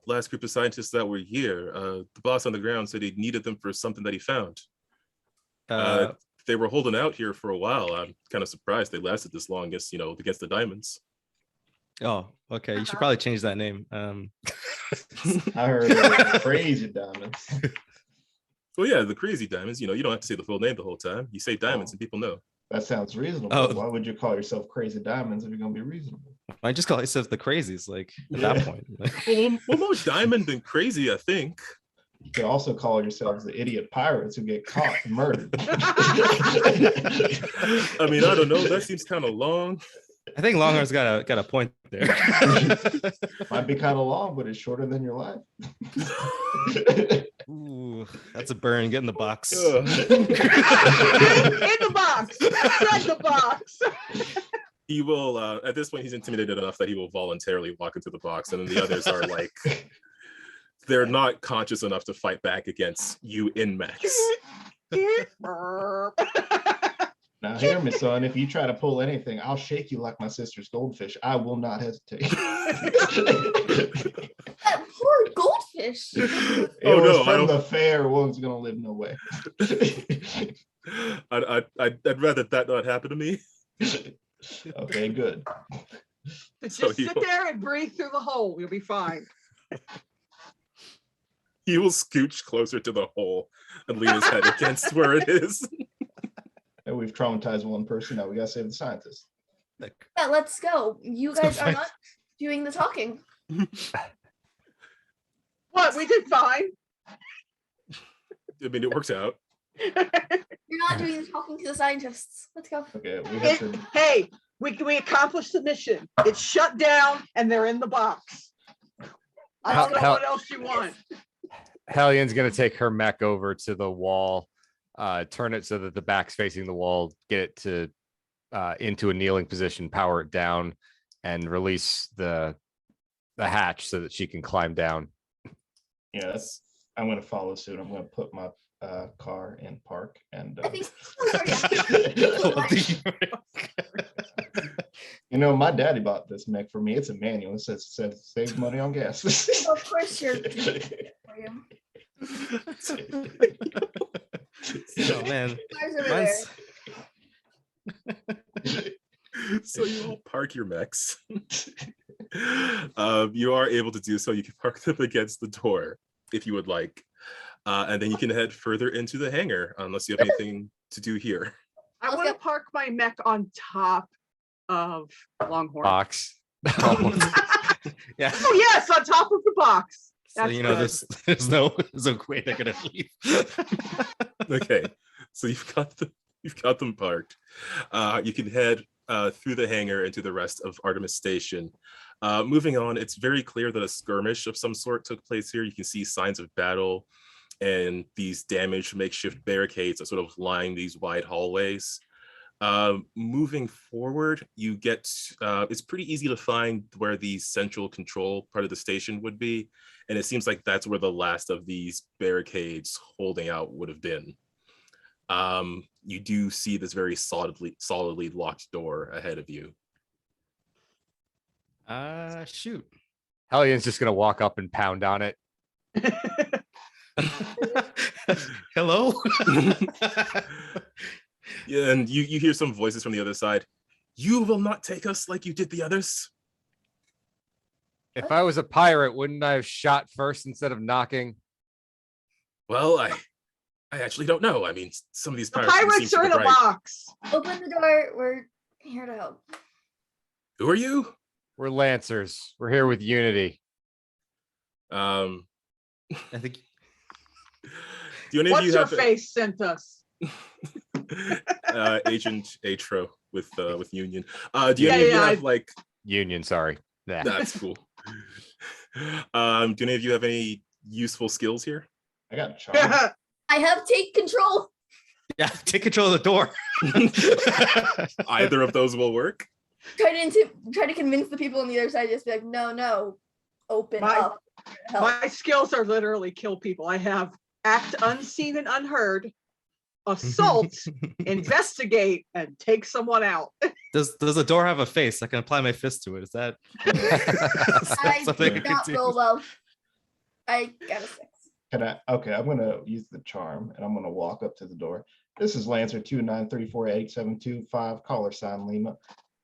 S1: last group of scientists that were here. The boss on the ground said he needed them for something that he found. They were holding out here for a while. I'm kind of surprised they lasted this long against the diamonds.
S3: Oh, okay. You should probably change that name.
S5: I heard it was crazy diamonds.
S1: Well, yeah, the crazy diamonds. You don't have to say the full name the whole time. You say diamonds and people know.
S5: That sounds reasonable.
S3: Oh.
S5: Why would you call yourself crazy diamonds if you're gonna be reasonable?
S3: I just call yourself the crazies. Like at that point.
S1: Well, more diamond than crazy, I think.
S5: You could also call yourselves the idiot pirates who get caught and murdered.
S1: I mean, I don't know. That seems kind of long.
S3: I think Longhair's got a point there.
S5: Might be kind of long, but it's shorter than your life.
S3: Ooh, that's a burn. Get in the box.
S4: In the box. Inside the box.
S1: He will, at this point, he's intimidated enough that he will voluntarily walk into the box. And then the others are they're not conscious enough to fight back against you in mechs.
S5: Now hear me, son. If you try to pull anything, I'll shake you like my sister's goldfish. I will not hesitate.
S2: That poor goldfish.
S5: It
S1: Oh,
S5: was
S1: no, I
S5: from
S1: don't-
S5: the fair. One's gonna live no way.
S1: I'd rather that not happen to me.
S5: Okay, good.
S4: Just
S1: So
S4: sit there and breathe through the hole. You'll be fine.
S1: He will scooch closer to the hole and lean his head against where it is.
S5: And we've traumatized one person. Now we gotta save the scientist.
S2: Yeah, let's go. You guys are not doing the talking.
S4: What? We did fine.
S1: I mean, it works out.
S2: You're not doing the talking to the scientists. Let's go.
S5: Okay, we have to.
S4: Hey, we accomplished the mission. It's shut down and they're in the box. I don't know what else you want.
S6: Hellian's gonna take her mech over to the wall, turn it so that the back's facing the wall, get it to into a kneeling position, power it down, and release the hatch so that she can climb down.
S5: Yes, I'm gonna follow suit. I'm gonna put my car in park and.
S2: I think
S5: My daddy bought this mech for me. It's a manual. It says save money on gas.
S2: of course you're
S3: Oh man,
S2: Cars over
S3: mine's
S1: So you all park your mechs. You are able to do so. You can park them against the door if you would like. And then you can head further into the hangar unless you have anything to do here.
S4: I want to park my mech on top of Longhorn.
S6: Box.
S3: Yeah.
S4: Oh yes, on top of the box.
S3: So
S4: That's
S3: you know,
S4: good.
S3: there's no way they're gonna leave.
S1: Okay, so you've got them parked. You can head through the hangar into the rest of Artemis Station. Moving on, it's very clear that a skirmish of some sort took place here. You can see signs of battle and these damaged makeshift barricades that sort of line these wide hallways. Moving forward, you get it's pretty easy to find where the central control part of the station would be, and it seems like that's where the last of these barricades holding out would have been. You do see this very solidly locked door ahead of you.
S3: Shoot.
S6: Hellions just gonna walk up and pound on it.
S3: Hello.
S1: Yeah, and you hear some voices from the other side. You will not take us like you did the others.
S6: If I was a pirate, wouldn't I have shot first instead of knocking?
S1: Well, I actually don't know. I mean, some of these
S4: The
S1: pirates seem
S4: pirates are in
S1: super
S4: a
S1: bright.
S4: box.
S2: Open the door. We're here to help.
S1: Who are you?
S6: We're Lancers. We're here with Unity.
S1: Um,
S3: I think
S1: do any of
S4: What's
S1: you
S4: your
S1: have
S4: face sent us?
S1: Agent Atro with Union? Do any of you
S4: Yeah,
S1: have like?
S6: Union, sorry. Nah.
S1: That's cool. Do any of you have any useful skills here?
S5: I got a charm.
S2: I have take control.
S3: yeah, take control of the door.
S1: Either of those will work.
S2: Try to convince the people on the other side. Just be like, no, open
S4: My-
S2: up. Help.
S4: My skills are literally kill people. I have act unseen and unheard, assault, investigate, and take someone out.
S3: Does the door have a face? I can apply my fist to it. Is that,
S2: I
S3: something
S2: did
S3: can
S2: not
S3: do?
S2: roll well. I got a 6.
S5: Can I? Okay, I'm gonna use the charm and I'm gonna walk up to the door. This is Lancer 293487225, caller sign Lima.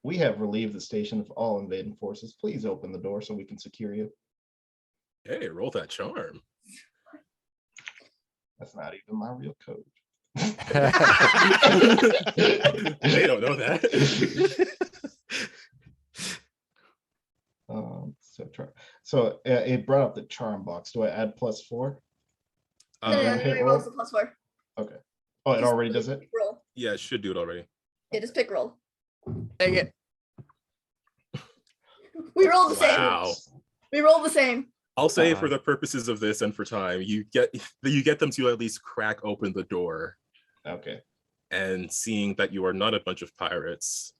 S5: We have relieved the station of all invading forces. Please open the door so we can secure you.
S1: Hey, roll that charm.
S5: That's not even my real code.
S1: They don't know that.
S5: So it brought up the charm box. Do I add +4?
S2: No,
S5: Yeah,
S2: no,
S5: hit
S2: it rolls a +4.
S5: Okay. Oh, it
S2: Just
S5: already does it?
S2: pick roll.
S1: Yeah, it should do it already.
S2: Yeah, just pick roll.
S6: Dang it.
S2: We rolled the same.
S1: Wow.
S2: We rolled the same.
S1: I'll say for the purposes of this and for time, you get them to at least crack open the door,
S5: Okay.
S1: and seeing that you are not a bunch of pirates,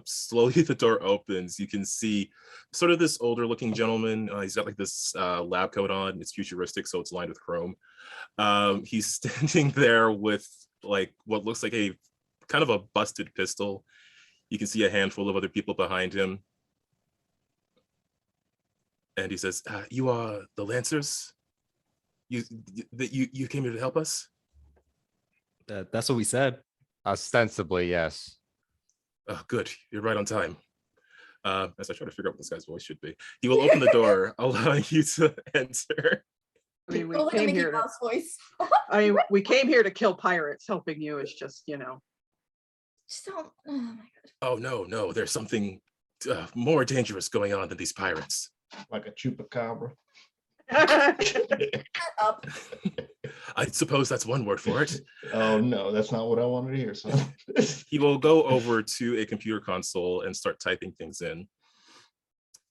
S1: slowly the door opens. You can see sort of this older looking gentleman. He's got like this lab coat on. It's futuristic, so it's lined with chrome. He's standing there with like what looks like a kind of a busted pistol. You can see a handful of other people behind him. And he says, you are the Lancers? You came here to help us?
S3: That's what we said.
S6: Ostensibly, yes.
S1: Oh, good. You're right on time. As I try to figure out what this guy's voice should be. He will open the door, allowing you to enter.
S4: I mean, we
S2: Roll like a
S4: came
S2: Mickey
S4: here to,
S2: Mouse voice.
S4: we came here to kill pirates. Helping you is just,
S2: Just don't. Oh my god.
S1: Oh, no. There's something more dangerous going on than these pirates.
S5: Like a chupacabra.
S2: Shut up.
S1: I suppose that's one word for it.
S5: Oh no, that's not what I wanted to hear. So
S1: He will go over to a computer console and start typing things in.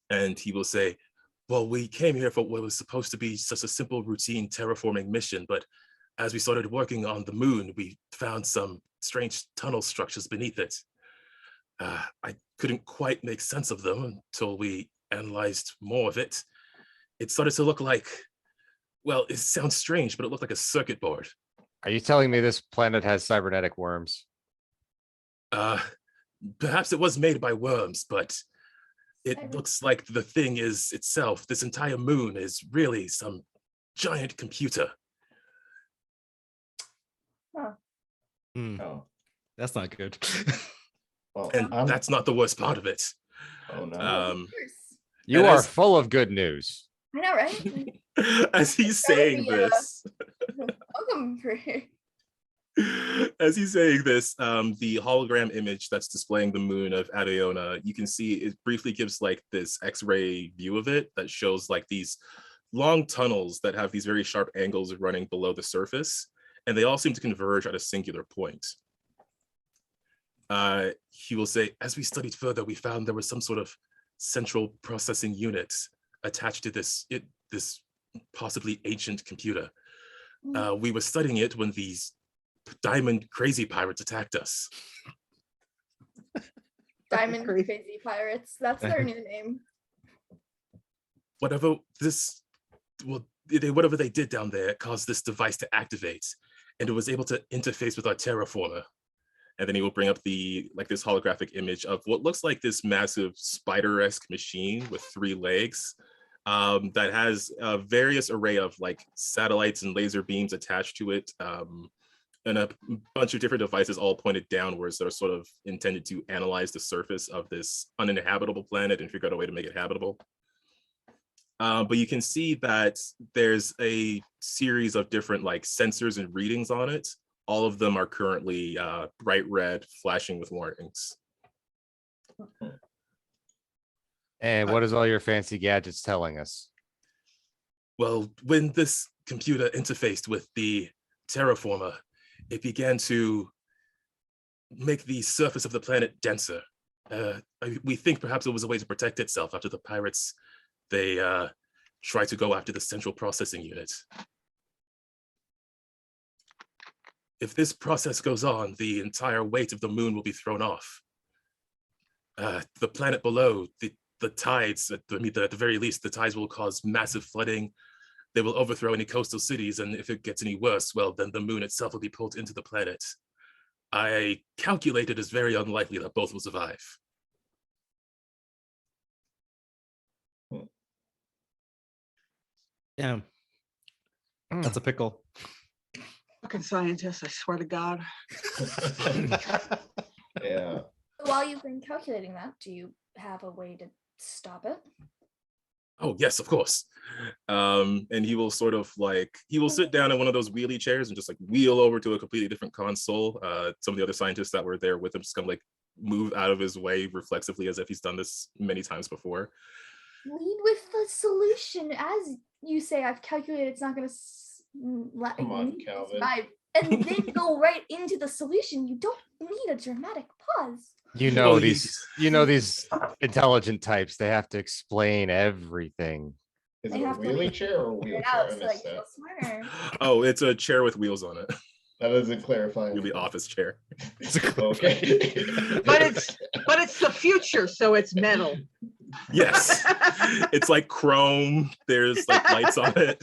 S1: And he will say, well, we came here for what was supposed to be such a simple routine terraforming mission, but as we started working on the moon, we found some strange tunnel structures beneath it. I couldn't quite make sense of them until we analyzed more of it. It started to look like, well, it sounds strange, but it looked like a circuit board.
S6: Are you telling me this planet has cybernetic worms?
S1: Perhaps it was made by worms, but it
S2: Cyber-
S1: looks like the thing is itself. This entire moon is really some giant computer.
S3: Hmm,
S5: oh,
S3: that's not good.
S5: Well,
S1: And that's not the worst part of it.
S5: Oh no.
S2: Of
S1: Um,
S2: course.
S6: You
S1: And
S6: are
S1: as-
S6: full of good news.
S2: I know, right?
S1: as he's
S2: That would
S1: saying
S2: be,
S1: this,
S2: Welcome for
S1: as he's saying this, the hologram image that's displaying the moon of Adiona, you can see it briefly gives like this X-ray view of it that shows like these long tunnels that have these very sharp angles running below the surface, and they all seem to converge at a singular point. He will say, as we studied further, we found there was some sort of central processing unit attached to this possibly ancient computer. We were studying it when these diamond crazy pirates attacked us.
S2: Diamond
S4: Crazy.
S2: Crazy Pirates. That's their new name.
S1: Whatever they did down there caused this device to activate, and it was able to interface with our terraformer. And then he will bring up this holographic image of what looks like this massive spider-esque machine with 3 legs that has a various array of like satellites and laser beams attached to it, and a bunch of different devices all pointed downwards that are sort of intended to analyze the surface of this uninhabitable planet and figure out a way to make it habitable. But you can see that there's a series of different like sensors and readings on it. All of them are currently bright red, flashing with warnings.
S6: And what is all your fancy gadgets telling us?
S1: Well, when this computer interfaced with the terraformer, it began to make the surface of the planet denser. We think perhaps it was a way to protect itself after the pirates, they tried to go after the central processing unit. If this process goes on, the entire weight of the moon will be thrown off. The planet below, the tides, at the very least, the tides will cause massive flooding. They will overthrow any coastal cities, and if it gets any worse, well, then the moon itself will be pulled into the planet. I calculated it's very unlikely that both will survive.
S3: Yeah. That's a pickle.
S4: Fucking scientists, I swear to God.
S5: Yeah.
S2: While you've been calculating that, do you have a way to stop it?
S1: Oh, yes, of course. And he will sit down in one of those wheelie chairs and just like wheel over to a completely different console. Some of the other scientists that were there with him just kind of like move out of his way reflexively as if he's done this many times before.
S2: Lead with the solution. As you say, I've calculated it's not going to
S5: Come on, Calvin.
S2: survive. And then go right into the solution. You don't need a dramatic pause.
S6: You know
S1: Well,
S6: these intelligent types, they have to explain everything.
S5: Is
S2: They
S5: it a
S2: have to
S5: wheelie
S2: like
S5: chair or a
S2: figure it
S5: wheelchair?
S2: out
S5: I
S2: so that
S5: missed
S2: you
S5: that.
S2: feel smarter.
S1: Oh, it's a chair with wheels on it.
S5: That doesn't clarify.
S1: Really office chair.
S5: Okay.
S4: But it's the future, so it's metal.
S1: Yes. It's like chrome. There's like lights on it.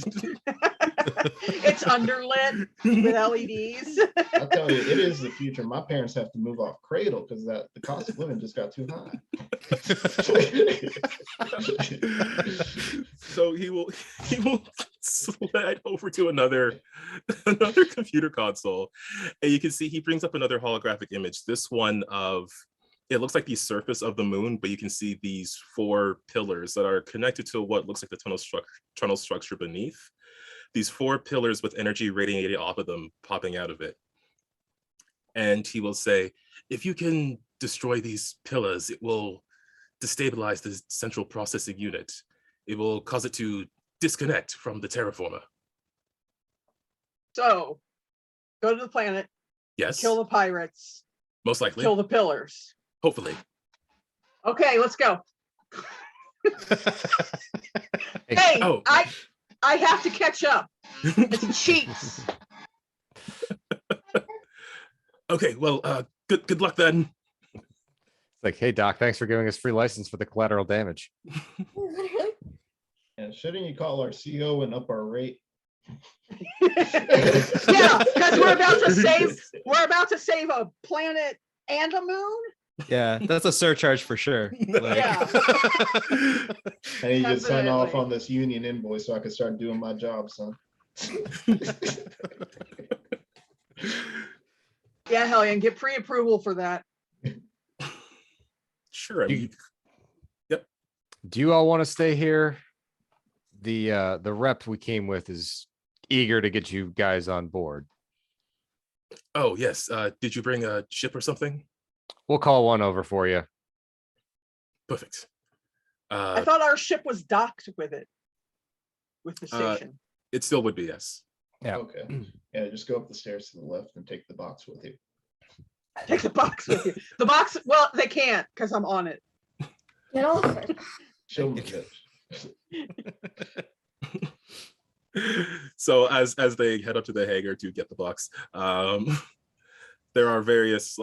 S4: It's underlit with LEDs.
S5: I'll tell you, it is the future. My parents have to move off cradle because the cost of living just got too high.
S1: So he will slide over to another computer console, and you can see he brings up another holographic image. This one of it looks like the surface of the moon, but you can see these 4 pillars that are connected to what looks like the tunnel structure beneath. These 4 pillars with energy radiating off of them, popping out of it. And he will say, if you can destroy these pillars, it will destabilize the central processing unit. It will cause it to disconnect from the terraformer.
S4: So, go to the planet,
S1: Yes,
S4: kill the pirates,
S1: most likely,
S4: kill the pillars.
S1: hopefully.
S4: Okay, let's go. Hey,
S1: Oh.
S4: I have to catch up. It's cheats.
S1: Okay, well, good luck then.
S6: It's like, hey Doc, thanks for giving us free license for the collateral damage.
S5: And shouldn't you call our CEO and up our rate?
S4: Yeah, because we're about to save a planet and a moon.
S3: Yeah, that's a surcharge for sure. Like-
S4: Yeah.
S5: I need you to sign off
S4: Definitely.
S5: on this union invoice so I can start doing my job, son.
S4: Yeah, hell yeah, and get pre-approval for that.
S1: Sure. I
S6: Do
S1: mean,
S6: Do you all want to stay here? The rep we came with is eager to get you guys on board.
S1: oh yes. Did you bring a ship or something?
S6: We'll call one over for you.
S1: Perfect.
S4: I thought our ship was docked with it, with the station.
S1: It still would be, yes.
S3: Yeah.
S5: Okay. Yeah, just go up the stairs to the left and take the box with you.
S4: Take the box with you. The box, well, they can't because I'm on it.
S2: Get off it.
S5: Show them the
S1: So as they head up to the hangar to get the box, there are various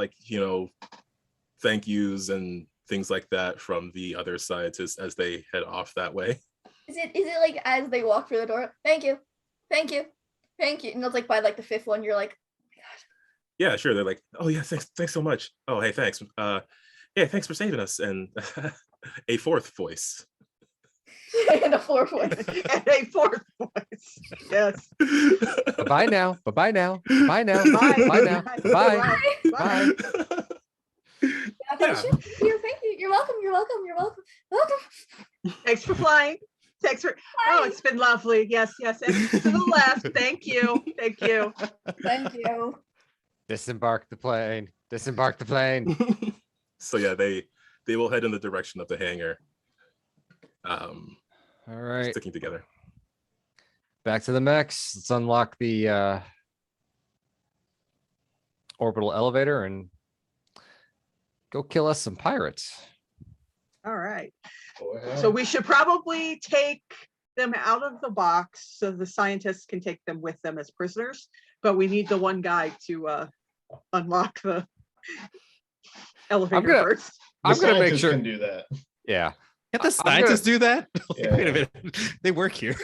S1: thank yous and things like that from the other scientists as they head off that way.
S2: Is it like as they walk through the door? Thank you, thank you, thank you. And it's like by like the fifth one, you're like,
S1: Yeah, sure. They're like, oh yeah, thanks so much. Oh hey, thanks. Yeah, thanks for saving us. And a fourth voice.
S2: and a fourth one.
S4: And a fourth voice. Yes.
S6: Bye now. Bye now. Bye now.
S4: Bye.
S6: Bye now. Bye.
S4: Bye.
S2: Yeah. Thank you. You're welcome. You're welcome. You're welcome. Welcome.
S4: Thanks for flying. Thanks for. Oh, it's been lovely. Yes, yes. And to the left. Thank you. Thank you.
S2: Thank you.
S6: Disembark the plane. Disembark the plane.
S1: So yeah, they will head in the direction of the hangar.
S6: All right.
S1: Sticking together.
S6: Back to the mechs. Let's unlock the orbital elevator and go kill us some pirates.
S4: All right.
S5: Boy,
S4: So we should probably take them out of the box so the scientists can take them with them as prisoners. But we need the one guy to unlock the elevator
S6: gonna-
S4: first.
S6: I'm gonna make
S5: scientists
S6: sure.
S5: can do that.
S6: Yeah.
S3: Can't the
S6: I'm gonna-
S3: scientists do that?
S5: Yeah.
S3: Wait a minute. They work here.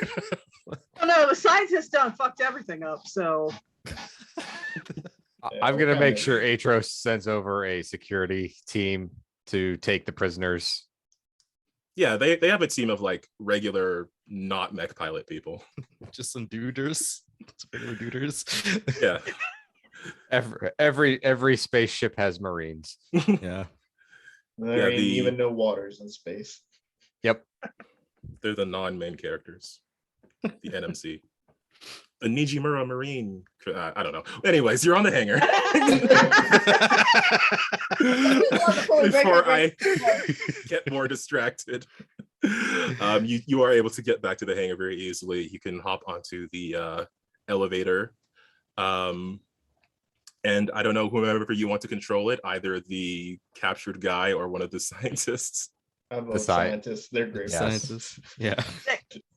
S4: Oh, no, the scientists done fucked everything up. So
S6: I'm gonna
S5: Okay.
S6: make sure Atros sends over a security team to take the prisoners.
S1: Yeah, they have a team of like regular not mech pilot people.
S3: Just some duders. Just regular duders.
S1: Yeah.
S6: Every spaceship has Marines.
S3: Yeah.
S5: There ain't
S1: the-
S5: even no waters in space.
S6: Yep.
S1: They're the non-main characters. The NMC. The Nijimura Marine. I don't know. Anyways, you're on the hangar. Before I get more distracted. You are able to get back to the hangar very easily. You can hop onto the elevator. And I don't know, whoever you want to control it, either the captured guy or one of the scientists.
S5: I'm
S6: The
S5: a
S6: sci-
S5: scientist. They're great.
S6: Yes.
S3: Scientists. Yeah.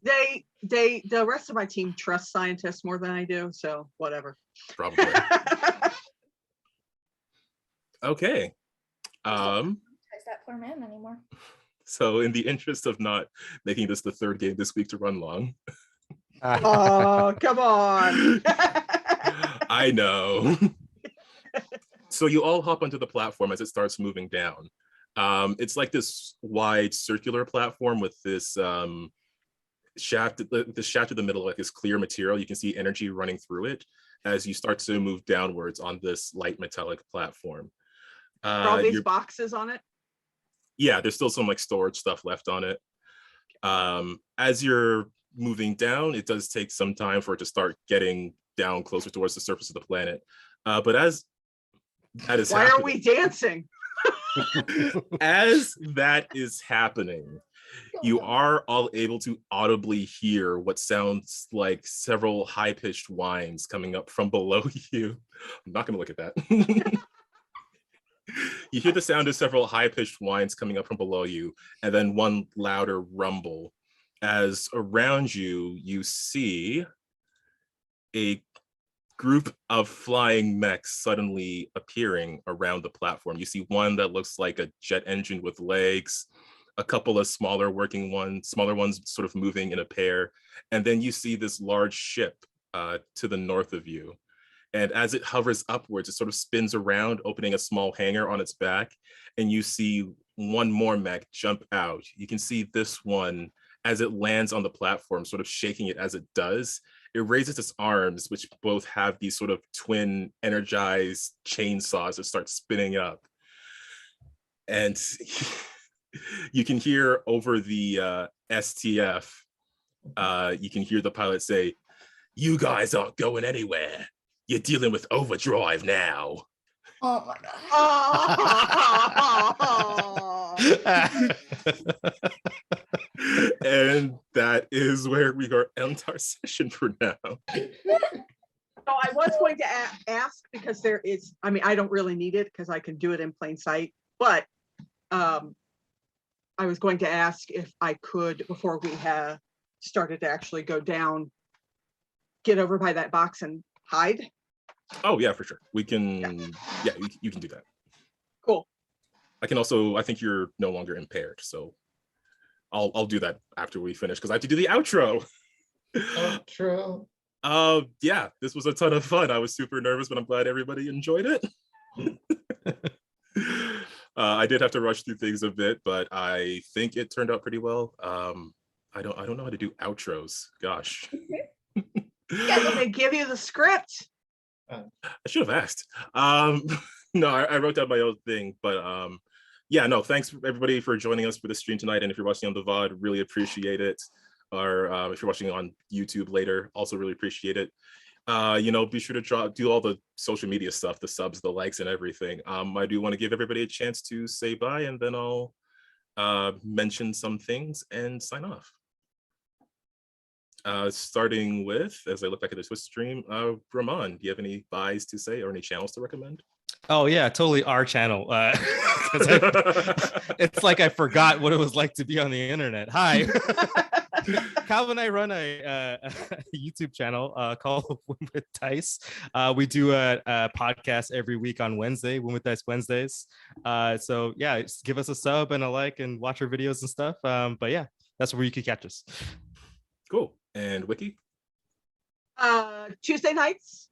S4: the rest of my team trusts scientists more than I do. So whatever.
S1: Probably. Okay.
S2: Is that poor man anymore?
S1: So in the interest of not making this the third game this week to run long,
S4: Oh, come on.
S1: I know. So you all hop onto the platform as it starts moving down. It's like this wide circular platform with this shaft, the shaft in the middle, like this clear material. You can see energy running through it as you start to move downwards on this light metallic platform.
S4: Are all these
S1: You're-
S4: boxes on it?
S1: yeah, there's still some like storage stuff left on it. As you're moving down, it does take some time for it to start getting down closer towards the surface of the planet. But as that is
S4: Why are
S1: happening,
S4: we dancing?
S1: as that is happening, you are all able to audibly hear what sounds like several high-pitched whines coming up from below you. I'm not going to look at that. You hear the sound of several high-pitched whines coming up from below you, and then one louder rumble. As around you, you see a group of flying mechs suddenly appearing around the platform. You see one that looks like a jet engine with legs, a couple of smaller ones sort of moving in a pair, and then you see this large ship to the north of you. And as it hovers upwards, it sort of spins around, opening a small hangar on its back, and you see one more mech jump out. You can see this one, as it lands on the platform, sort of shaking it as it does. It raises its arms, which both have these sort of twin energized chainsaws that start spinning up. and you can hear over the STF, you can hear the pilot say, "You guys aren't going anywhere. You're dealing with overdrive now."
S2: Oh my god.
S4: Oh.
S1: And that is where we are end our session for now.
S4: So I was going to ask because there is, I mean, I don't really need it because I can do it in plain sight, but I was going to ask if I could, before we have started to actually go down, get over by that box and hide.
S1: Oh yeah, for sure. We can, yeah, you can do that.
S4: Cool.
S1: I can also, I think you're no longer impaired, so I'll do that after we finish because I have to do the outro.
S5: Outro.
S1: Yeah, this was a ton of fun. I was super nervous, but I'm glad everybody enjoyed it. I did have to rush through things a bit, but I think it turned out pretty well. I don't know how to do outros. Gosh.
S4: Yeah, did they give you the script?
S1: I should have asked. No, I wrote down my own thing, but yeah, no, thanks everybody for joining us for the stream tonight. And if you're watching on the VOD, really appreciate it. Or if you're watching on YouTube later, also really appreciate it. You know, be sure to do all the social media stuff, the subs, the likes, and everything. I do want to give everybody a chance to say bye, and then I'll mention some things and sign off. Starting with, as I look back at the Twitch stream, Ramon, do you have any buys to say or any channels to recommend?
S3: Oh yeah, totally our channel. It's like I forgot what it was like to be on the internet. Hi. Calvin and I run a YouTube channel called Win with Dice. We do a podcast every week on Wednesday, Win with Dice Wednesdays. So yeah, just give us a sub and a like and watch our videos and stuff. But yeah, that's where you can catch us.
S1: Cool. And Wiki?
S4: Tuesday nights,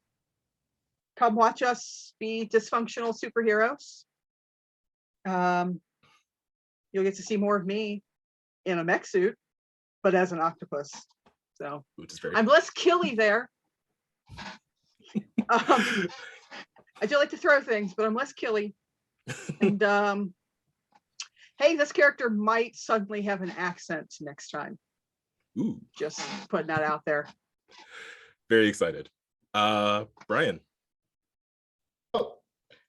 S4: come watch us be dysfunctional superheroes. You'll get to see more of me in a mech suit, but as an octopus. So I'm less killy there. I do like to throw things, but I'm less killy. And hey, this character might suddenly have an accent next time.
S1: Ooh.
S4: Just putting that out there.
S1: Very excited. Brian.
S5: Oh,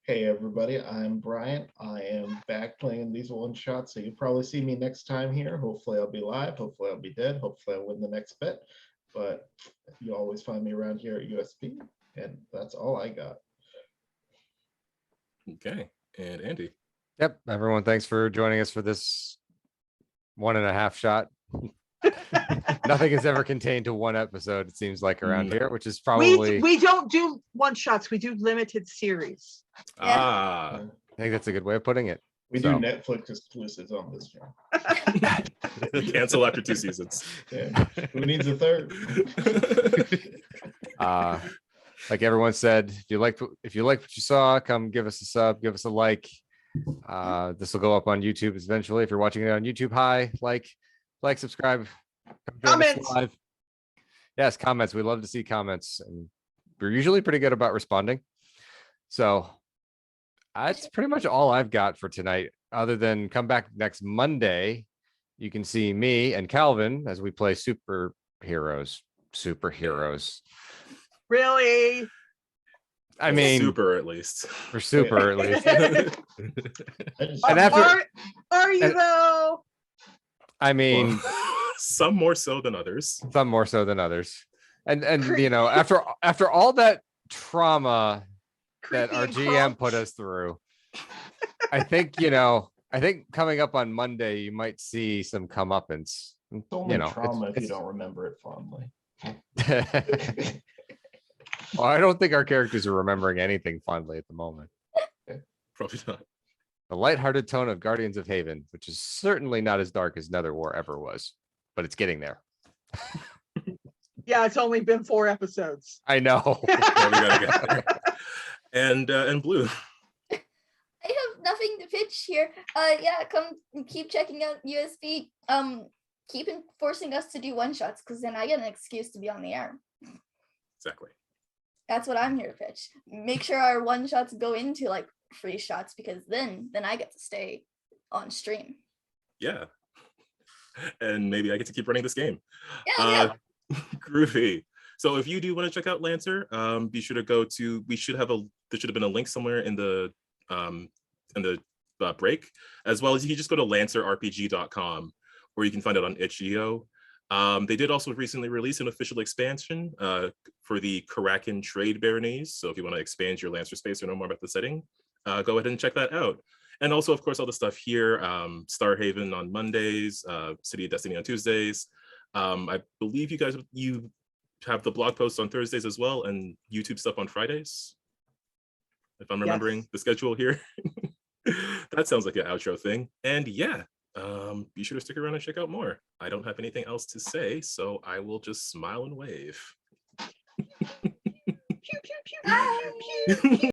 S5: hey everybody, I'm Brian. I am back playing these one shots, so you'll probably see me next time here. Hopefully I'll be live, hopefully I'll be dead, hopefully I'll win the next bet. But you always find me around here at USP, and that's all I got.
S1: Okay. And Andy.
S6: Yep, everyone, thanks for joining us for this 1.5 shot. Nothing is ever contained to one episode, it seems like, around here, which is probably
S4: we don't do one shots, we do limited series.
S1: Ah.
S6: I think that's a good way of putting it.
S5: We do Netflix exclusives on this channel.
S1: Cancel after 2 seasons.
S5: Yeah. Who needs a third?
S6: Like everyone said, if you like what you saw, come give us a sub, give us a like. This will go up on YouTube eventually. If you're watching it on YouTube, hi, like, subscribe,
S4: Comments.
S6: live. Yes, comments. We love to see comments, and we're usually pretty good about responding. So that's pretty much all I've got for tonight, other than come back next Monday. You can see me and Calvin as we play superheroes.
S4: Really?
S6: I mean,
S1: super at least.
S6: For super at least.
S5: And
S6: after,
S4: are you though?
S6: I mean,
S1: some more so than others.
S6: Some more so than others. And you know, after all that trauma that our GM put us through, I think coming up on Monday, you might see some comeuppance.
S5: It's only trauma if you don't remember it fondly.
S6: Well, I don't think our characters are remembering anything fondly at the moment.
S1: Probably not.
S6: The lighthearted tone of Guardians of Haven, which is certainly not as dark as Nether War ever was, but it's getting there.
S4: Yeah, it's only been 4 episodes.
S6: I know.
S1: Yeah, we gotta get there. And Blue.
S2: I have nothing to pitch here. Yeah, come keep checking out USB. Keep forcing us to do one shots, because then I get an excuse to be on the air.
S1: Exactly.
S2: That's what I'm here to pitch. Make sure our one shots go into like free shots, because then I get to stay on stream.
S1: Yeah. And maybe I get to keep running this game.
S2: Yeah,
S1: Groovy. So if you do want to check out Lancer, be sure to go to, there should have been a link somewhere in the break, as well as you can just go to lancerrpg.com, or you can find it on itch.io. They did also recently release an official expansion for the Karakin Trade Baronies. So if you want to expand your Lancer space or know more about the setting, go ahead and check that out. And also, of course, all the stuff here, Starhaven on Mondays, City of Destiny on Tuesdays. I believe you have the blog posts on Thursdays as well, and YouTube stuff on Fridays, if I'm remembering
S4: Yes.
S1: the schedule here. That sounds like an outro thing. And yeah, be sure to stick around and check out more. I don't have anything else to say, so I will just smile and wave.
S4: Pew, pew, pew, pew, pew, pew.